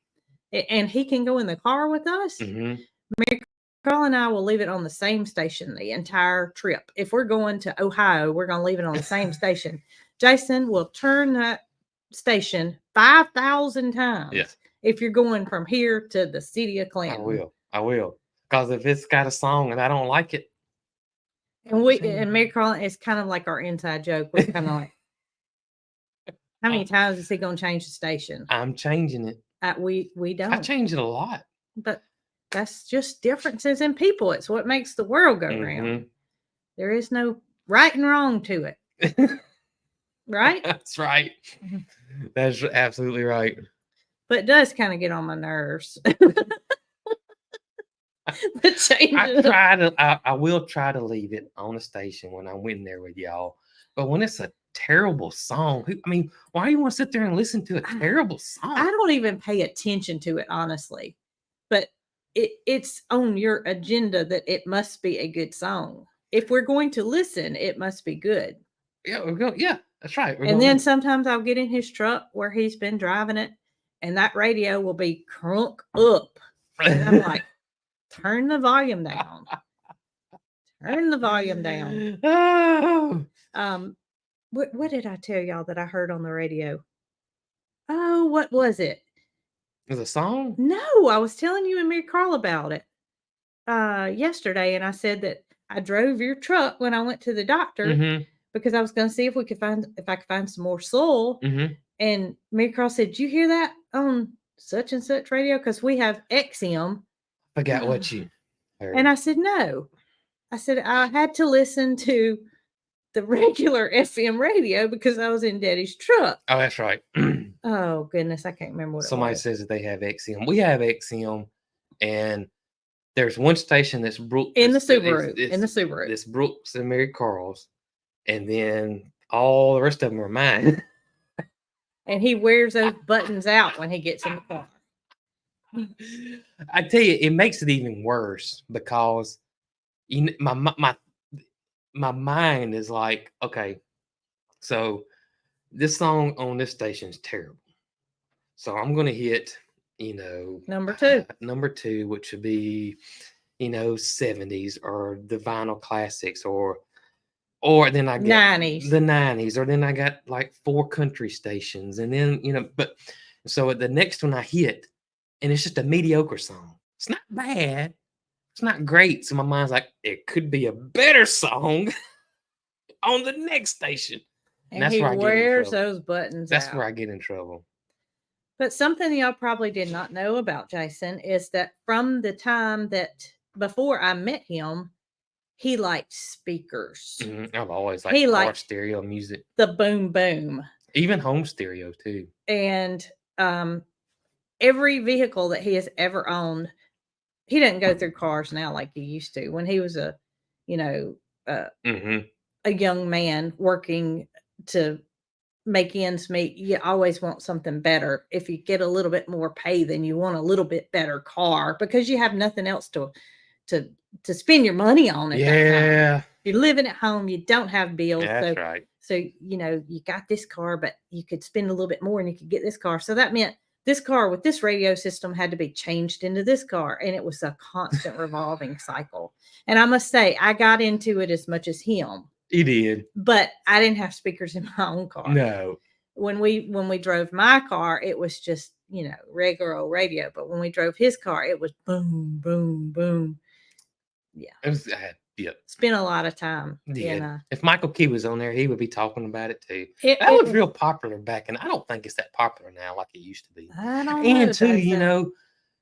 S2: And he can go in the car with us.
S1: Mm-hmm.
S2: Mary Carl and I will leave it on the same station the entire trip. If we're going to Ohio, we're going to leave it on the same station. Jason will turn that station 5,000 times.
S1: Yeah.
S2: If you're going from here to the city of Clinton.
S1: I will. Because if it's got a song and I don't like it.
S2: And Mary Carl is kind of like our inside joke. We're kind of like, how many times is he going to change the station?
S1: I'm changing it.
S2: We don't.
S1: I change it a lot.
S2: But that's just differences in people. It's what makes the world go round. There is no right and wrong to it. Right?
S1: That's right. That's absolutely right.
S2: But it does kind of get on my nerves.
S1: I will try to leave it on the station when I'm in there with y'all. But when it's a terrible song, I mean, why do you want to sit there and listen to a terrible song?
S2: I don't even pay attention to it, honestly. But it's on your agenda that it must be a good song. If we're going to listen, it must be good.
S1: Yeah, that's right.
S2: And then sometimes I'll get in his truck where he's been driving it, and that radio will be crunk up. And I'm like, turn the volume down. Turn the volume down.
S1: Oh.
S2: What did I tell y'all that I heard on the radio? Oh, what was it?
S1: Is it a song?
S2: No, I was telling you and Mary Carl about it yesterday, and I said that I drove your truck when I went to the doctor because I was going to see if I could find some more soil. And Mary Carl said, "Did you hear that on such and such radio? Because we have XM."
S1: Forgot what you heard.
S2: And I said, "No." I said I had to listen to the regular FM radio because I was in Daddy's truck.
S1: Oh, that's right.
S2: Oh, goodness. I can't remember what
S1: Somebody says that they have XM. We have XM, and there's one station that's Brooks.
S2: In the Subaru.
S1: It's Brooks and Mary Carl's, and then all the rest of them are mine.
S2: And he wears those buttons out when he gets in the car.
S1: I tell you, it makes it even worse because my mind is like, okay, so this song on this station is terrible. So I'm going to hit,
S2: number two,
S1: which would be, 70s or the vinyl classics or then I get
S2: 90s.
S1: The 90s, or then I got like 4 country stations. And then, but so the next one I hit, and it's just a mediocre song. It's not bad. It's not great. So my mind's like, it could be a better song on the next station.
S2: And that's where I wears those buttons
S1: That's
S2: out.
S1: where I get in trouble.
S2: But something y'all probably did not know about Jason is that from the time that before I met him, he liked speakers.
S1: I've always liked car stereo music.
S2: The boom boom.
S1: Even home stereo too.
S2: And every vehicle that he has ever owned, he doesn't go through cars now like he used to. When he was a young man working to make ends meet, you always want something better. If you get a little bit more pay, then you want a little bit better car because you have nothing else to spend your money on at that time. You're living at home, you don't have bills.
S1: That's right.
S2: So, you got this car, but you could spend a little bit more and you could get this car. So that meant this car with this radio system had to be changed into this car. And it was a constant revolving cycle. And I must say, I got into it as much as him.
S1: He did.
S2: But I didn't have speakers in my own car.
S1: No.
S2: When we drove my car, it was just, regular old radio. But when we drove his car, it was boom, boom, boom. Yeah.
S1: It was,
S2: spent a lot of time.
S1: Yeah. If Michael Key was on there, he would be talking about it too. That was real popular back, and I don't think it's that popular now like it used to be.
S2: I don't know.
S1: And too,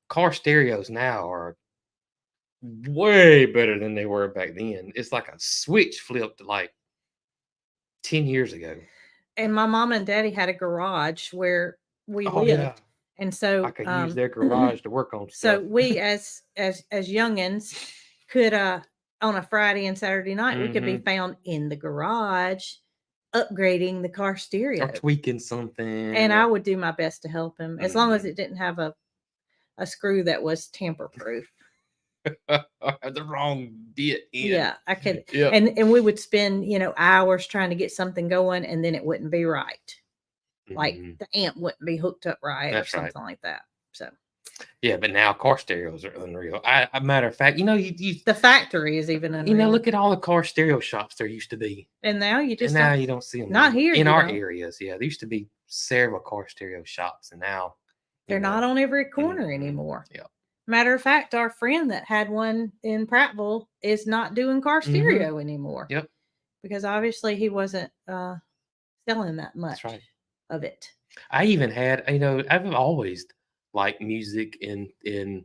S1: car stereos now are way better than they were back then. It's like a switch flipped like 10 years ago.
S2: And my mom and daddy had a garage where we lived. Yeah. And so
S1: I could use their garage to work on
S2: stuff. So we as youngins could on a Friday and Saturday night, we could be found in the garage upgrading the car stereo.
S1: Or tweaking something.
S2: And I would do my best to help him as long as it didn't have a a screw that was tamper proof.
S1: The wrong bit in.
S2: Yeah, I could.
S1: Yeah.
S2: And we would spend, hours trying to get something going, and then it wouldn't be right. Like the amp wouldn't be hooked up right.
S1: That's
S2: or something like that. So
S1: yeah, but now car stereos are unreal. A matter of fact, you
S2: the factory is even unreal.
S1: look at all the car stereo shops there used to be,
S2: and now you just
S1: you don't see them.
S2: Not here
S1: in our areas. Yeah, there used to be several car stereo shops, and now
S2: they're not on every corner anymore.
S1: Yeah.
S2: Matter of fact, our friend that had one in Prattville is not doing car stereo anymore.
S1: Yep.
S2: Because obviously he wasn't selling that much of it.
S1: I even had, I've always liked music in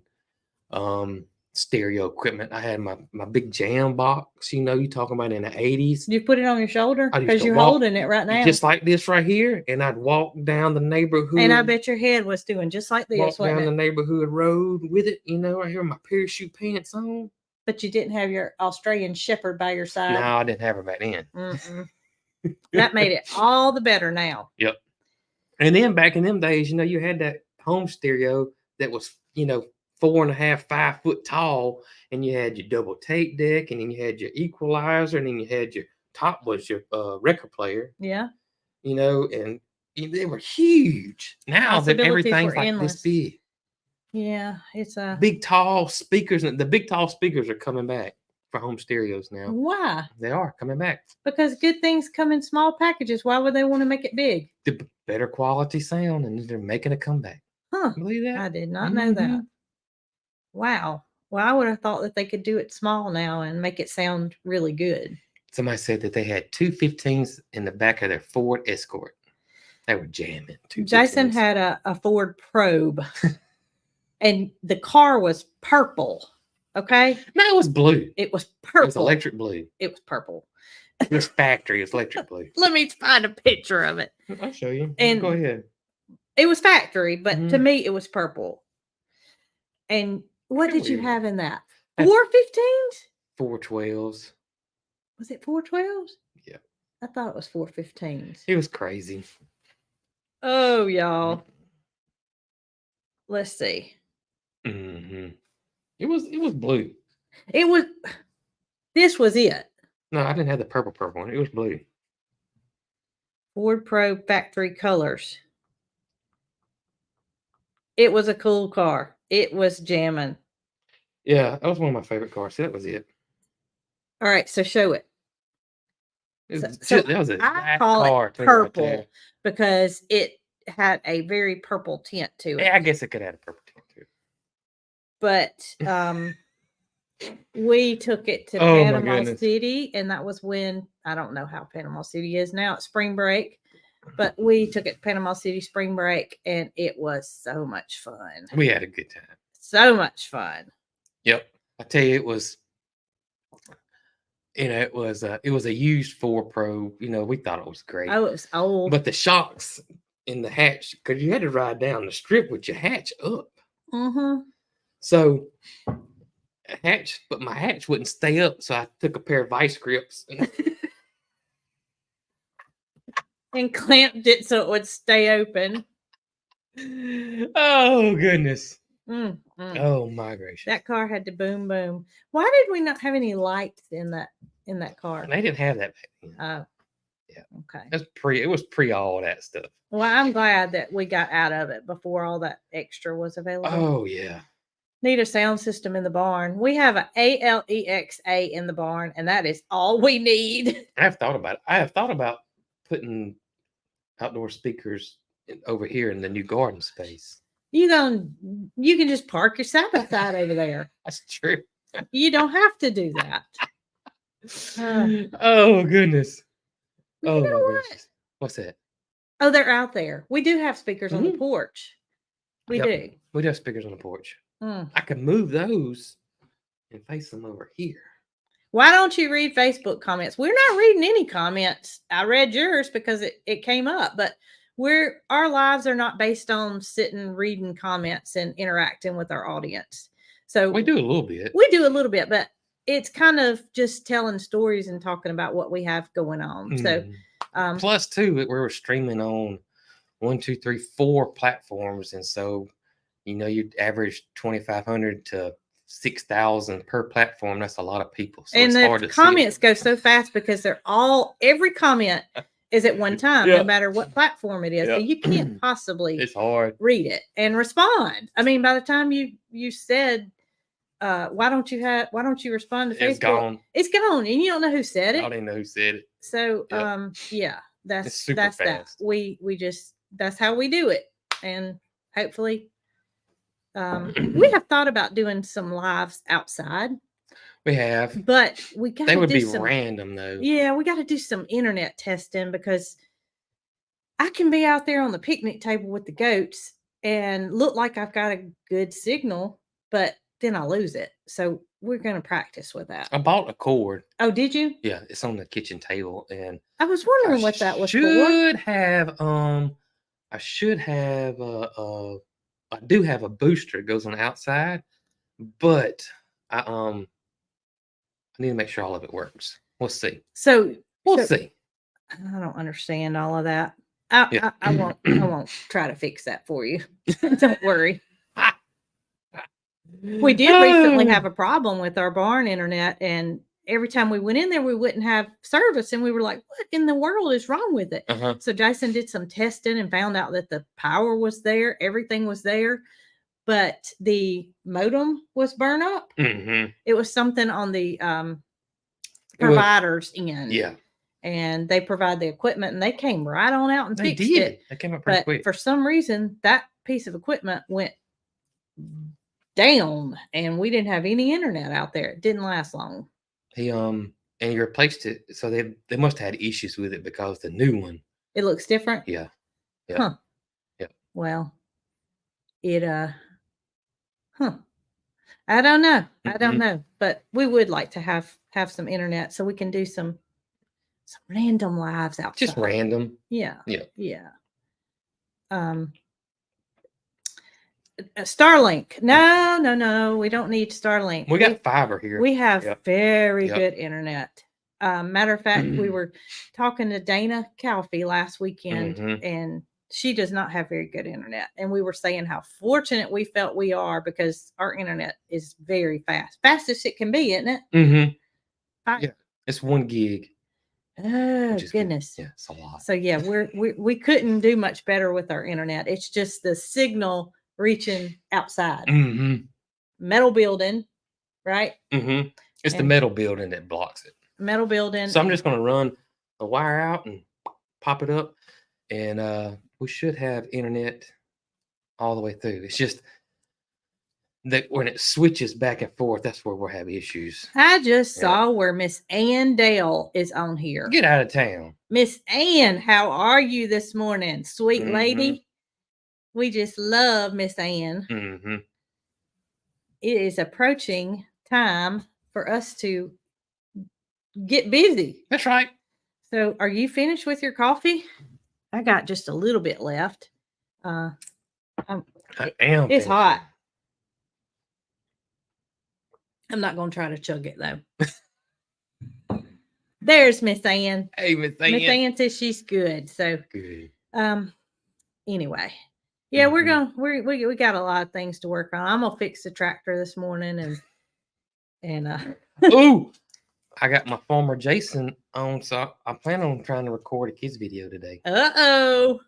S1: stereo equipment. I had my big jam box, you talking about in the 80s.
S2: You put it on your shoulder? Because you're holding it right now.
S1: Just like this right here. And I'd walk down the neighborhood.
S2: And I bet your head was doing just like this.
S1: Walk down the neighborhood road with it, right here, my parachute pants on.
S2: But you didn't have your Australian Shepherd by your side.
S1: No, I didn't have her back then.
S2: That made it all the better now.
S1: Yep. And then back in them days, you had that home stereo that was, 4.5, 5 foot tall, and you had your double tape deck, and then you had your equalizer, and then you had your top was your record player.
S2: Yeah.
S1: And they were huge. Now that everything's like endless. This big.
S2: Yeah, it's a
S1: big tall speakers, and the big tall speakers are coming back for home stereos now.
S2: Why?
S1: They are coming back
S2: because good things come in small packages. Why would they want to make it big?
S1: The better quality sound, and they're making a comeback.
S2: Huh?
S1: Believe that?
S2: I did not know that. Wow. Well, I would have thought that they could do it small now and make it sound really good.
S1: Somebody said that they had 2 15s in the back of their Ford Escort. They were jamming.
S2: Jason had a Ford Probe, and the car was purple. Okay?
S1: No, it was blue.
S2: It was purple. It was
S1: electric blue.
S2: It was purple.
S1: This factory is electric blue.
S2: Let me find a picture of it.
S1: I'll show you.
S2: And
S1: go ahead.
S2: It was factory, but to me, it was purple. And what did you have in that? 4 15s?
S1: 4 12s.
S2: Was it 4 12s?
S1: Yeah.
S2: I thought it was 4 15s.
S1: It was crazy.
S2: Oh, y'all. Let's see.
S1: It was blue.
S2: This was it.
S1: No, I didn't have the purple one. It was blue.
S2: Ford Pro factory colors. It was a cool car. It was jamming.
S1: Yeah, that was one of my favorite cars. So that was it.
S2: All right, so show it.
S1: That was a
S2: I call it purple because it had a very purple tint to it.
S1: Yeah, I guess it could have a purple tint too.
S2: But we took it to Panama City, and that was when, I don't know how Panama City is now. It's spring break. But we took it to Panama City spring break, and it was so much fun.
S1: We had a good time.
S2: So much fun.
S1: Yep. I tell you, it was a used 4 Pro. We thought it was great.
S2: Oh, it was old.
S1: But the shocks in the hatch, because you had to ride down the strip with your hatch up. So but my hatch wouldn't stay up, so I took a pair of vice grips
S2: and clamped it so it would stay open.
S1: Oh goodness. Oh my gracious.
S2: That car had to boom boom. Why did we not have any lights in that car?
S1: They didn't have that back then.
S2: Oh.
S1: Yeah.
S2: Okay.
S1: It was pre all that stuff.
S2: Well, I'm glad that we got out of it before all that extra was available.
S1: Oh yeah.
S2: Need a sound system in the barn. We have an ALEXA in the barn, and that is all we need.
S1: I have thought about it. I have thought about putting outdoor speakers over here in the new garden space.
S2: You can just park your side by side over there.
S1: That's true.
S2: You don't have to do that.
S1: Oh goodness.
S2: You know what?
S1: What's that?
S2: Oh, they're out there. We do have speakers on the porch. We do.
S1: We do have speakers on the porch. I can move those and face them over here.
S2: Why don't you read Facebook comments? We're not reading any comments. I read yours because it came up, but our lives are not based on sitting reading comments and interacting with our audience. So
S1: we do a little bit.
S2: We do a little bit, but it's kind of just telling stories and talking about what we have going on. So
S1: plus too, we're streaming on 1, 2, 3, 4 platforms, and so you average 2,500 to 6,000 per platform. That's a lot of people. So
S2: and
S1: it's hard
S2: the
S1: to
S2: comments go so fast because every comment is at one time, no matter what platform it is.
S1: Yeah.
S2: You can't possibly
S1: It's hard.
S2: read it and respond. I mean, by the time you said, why don't you respond to Facebook?
S1: It's gone.
S2: It's gone, and you don't know who said it.
S1: I didn't know who said it.
S2: So,
S1: Yep.
S2: that's
S1: super
S2: that's
S1: fast.
S2: that. We just that's how we do it, and hopefully, we have thought about doing some lives outside.
S1: We have,
S2: but we got.
S1: They would be
S2: some
S1: random though.
S2: Yeah, we got to do some internet testing because I can be out there on the picnic table with the goats and look like I've got a good signal, but then I lose it. So we're going to practice with that.
S1: I bought a cord.
S2: Oh, did you?
S1: Yeah, it's on the kitchen table, and
S2: I was wondering what that was for.
S1: I should have I do have a booster. It goes on the outside, but I need to make sure all of it works. We'll see.
S2: So
S1: we'll see.
S2: I don't understand all of that. I won't try to fix that for you. Don't worry. We did recently have a problem with our barn internet, and every time we went in there, we wouldn't have service, and we were like, what in the world is wrong with it? So Jason did some testing and found out that the power was there, everything was there, but the modem was burned up. It was something on the provider's end.
S1: Yeah.
S2: And they provide the equipment, and they came right on out and fixed it.
S1: They came up pretty quick.
S2: For some reason, that piece of equipment went down, and we didn't have any internet out there. It didn't last long.
S1: And he replaced it, so they must have had issues with it because the new one.
S2: It looks different.
S1: Yeah.
S2: Huh.
S1: Yeah.
S2: Well, it I don't know. I don't know, but we would like to have some internet so we can do some random lives outside.
S1: Just random.
S2: Yeah.
S1: Yeah.
S2: Yeah. Starlink. No. We don't need Starlink.
S1: We got fiber here.
S2: We have very good internet. Matter of fact, we were talking to Dana Calfee last weekend, and she does not have very good internet. And we were saying how fortunate we felt we are because our internet is very fast. Fastest it can be, isn't it?
S1: Yeah. It's 1 gig.
S2: Oh, goodness.
S1: Yeah, it's a lot.
S2: So yeah, we couldn't do much better with our internet. It's just the signal reaching outside. Metal building, right?
S1: It's the metal building that blocks it.
S2: Metal building.
S1: So I'm just going to run the wire out and pop it up, and we should have internet all the way through. It's just that when it switches back and forth, that's where we'll have issues.
S2: I just saw where Miss Ann Dale is on here.
S1: Get out of town.
S2: Miss Ann, how are you this morning? Sweet lady. We just love Miss Ann. It is approaching time for us to get busy.
S1: That's right.
S2: So are you finished with your coffee? I got just a little bit left. I am. It's finished. Hot. I'm not going to try to chug it, though. There's Miss Ann.
S1: Hey, Miss Ann.
S2: Miss Ann says she's good. So,
S1: good.
S2: Anyway, yeah, we got a lot of things to work on. I'm gonna fix the tractor this morning, and
S1: ooh, I got my farmer Jason on, so I plan on trying to record a kids video today.
S2: Yep.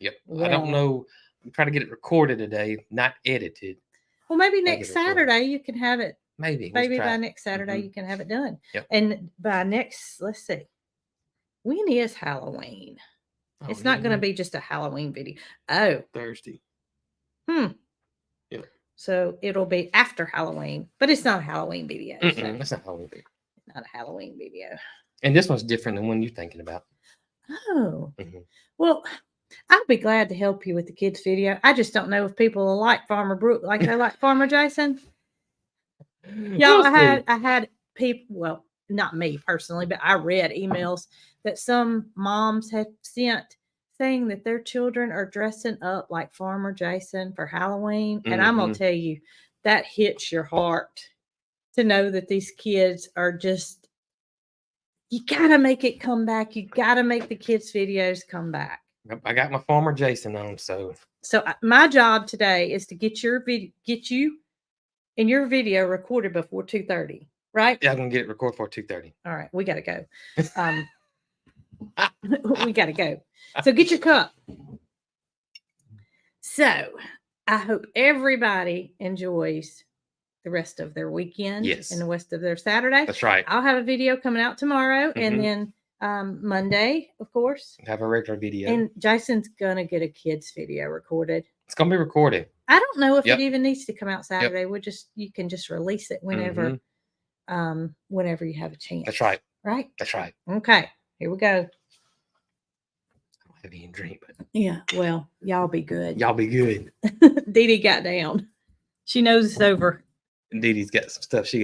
S1: Yeah. I don't know. I'm trying to get it recorded today, not edited.
S2: Well, maybe next Saturday you can have it.
S1: Maybe
S2: by next Saturday you can have it done.
S1: Yep.
S2: And by next, let's see, when is Halloween? It's not going to be just a Halloween video. Oh,
S1: Thursday.
S2: Yeah.
S1: So
S2: it'll be after Halloween, but it's not a Halloween video. So
S1: it's not Halloween video.
S2: Not a Halloween video.
S1: And this one's different than one you're thinking about.
S2: Oh. Well, I'll be glad to help you with the kids video. I just don't know if people will like Farmer Brooke like they like Farmer Jason. Y'all, I had people, well, not me personally, but I read emails that some moms have sent saying that their children are dressing up like Farmer Jason for Halloween. And I'm going to tell you, that hits your heart to know that these kids are you got to make it come back. You got to make the kids' videos come back.
S1: I got my former Jason on, so
S2: my job today is to get you and your video recorded before 2:30, right?
S1: yeah, I'm gonna get it recorded for 2:30.
S2: All right, we gotta go. We gotta go. So get your cup. So I hope everybody enjoys the rest of their weekend and the rest of their Saturday.
S1: That's right.
S2: I'll have a video coming out tomorrow, and then Monday, of course,
S1: have a regular video.
S2: And Jason's gonna get a kid's video recorded.
S1: It's gonna be recorded.
S2: I don't know if it even needs to come out Saturday. You can just release it whenever, whenever you have a chance.
S1: That's right.
S2: Right.
S1: That's right.
S2: Okay. Here we go.
S1: I don't have any drink, but
S2: yeah. Well, y'all be good.
S1: Y'all be good.
S2: Dee Dee got down. She knows it's over.
S1: And Dee Dee's got some stuff she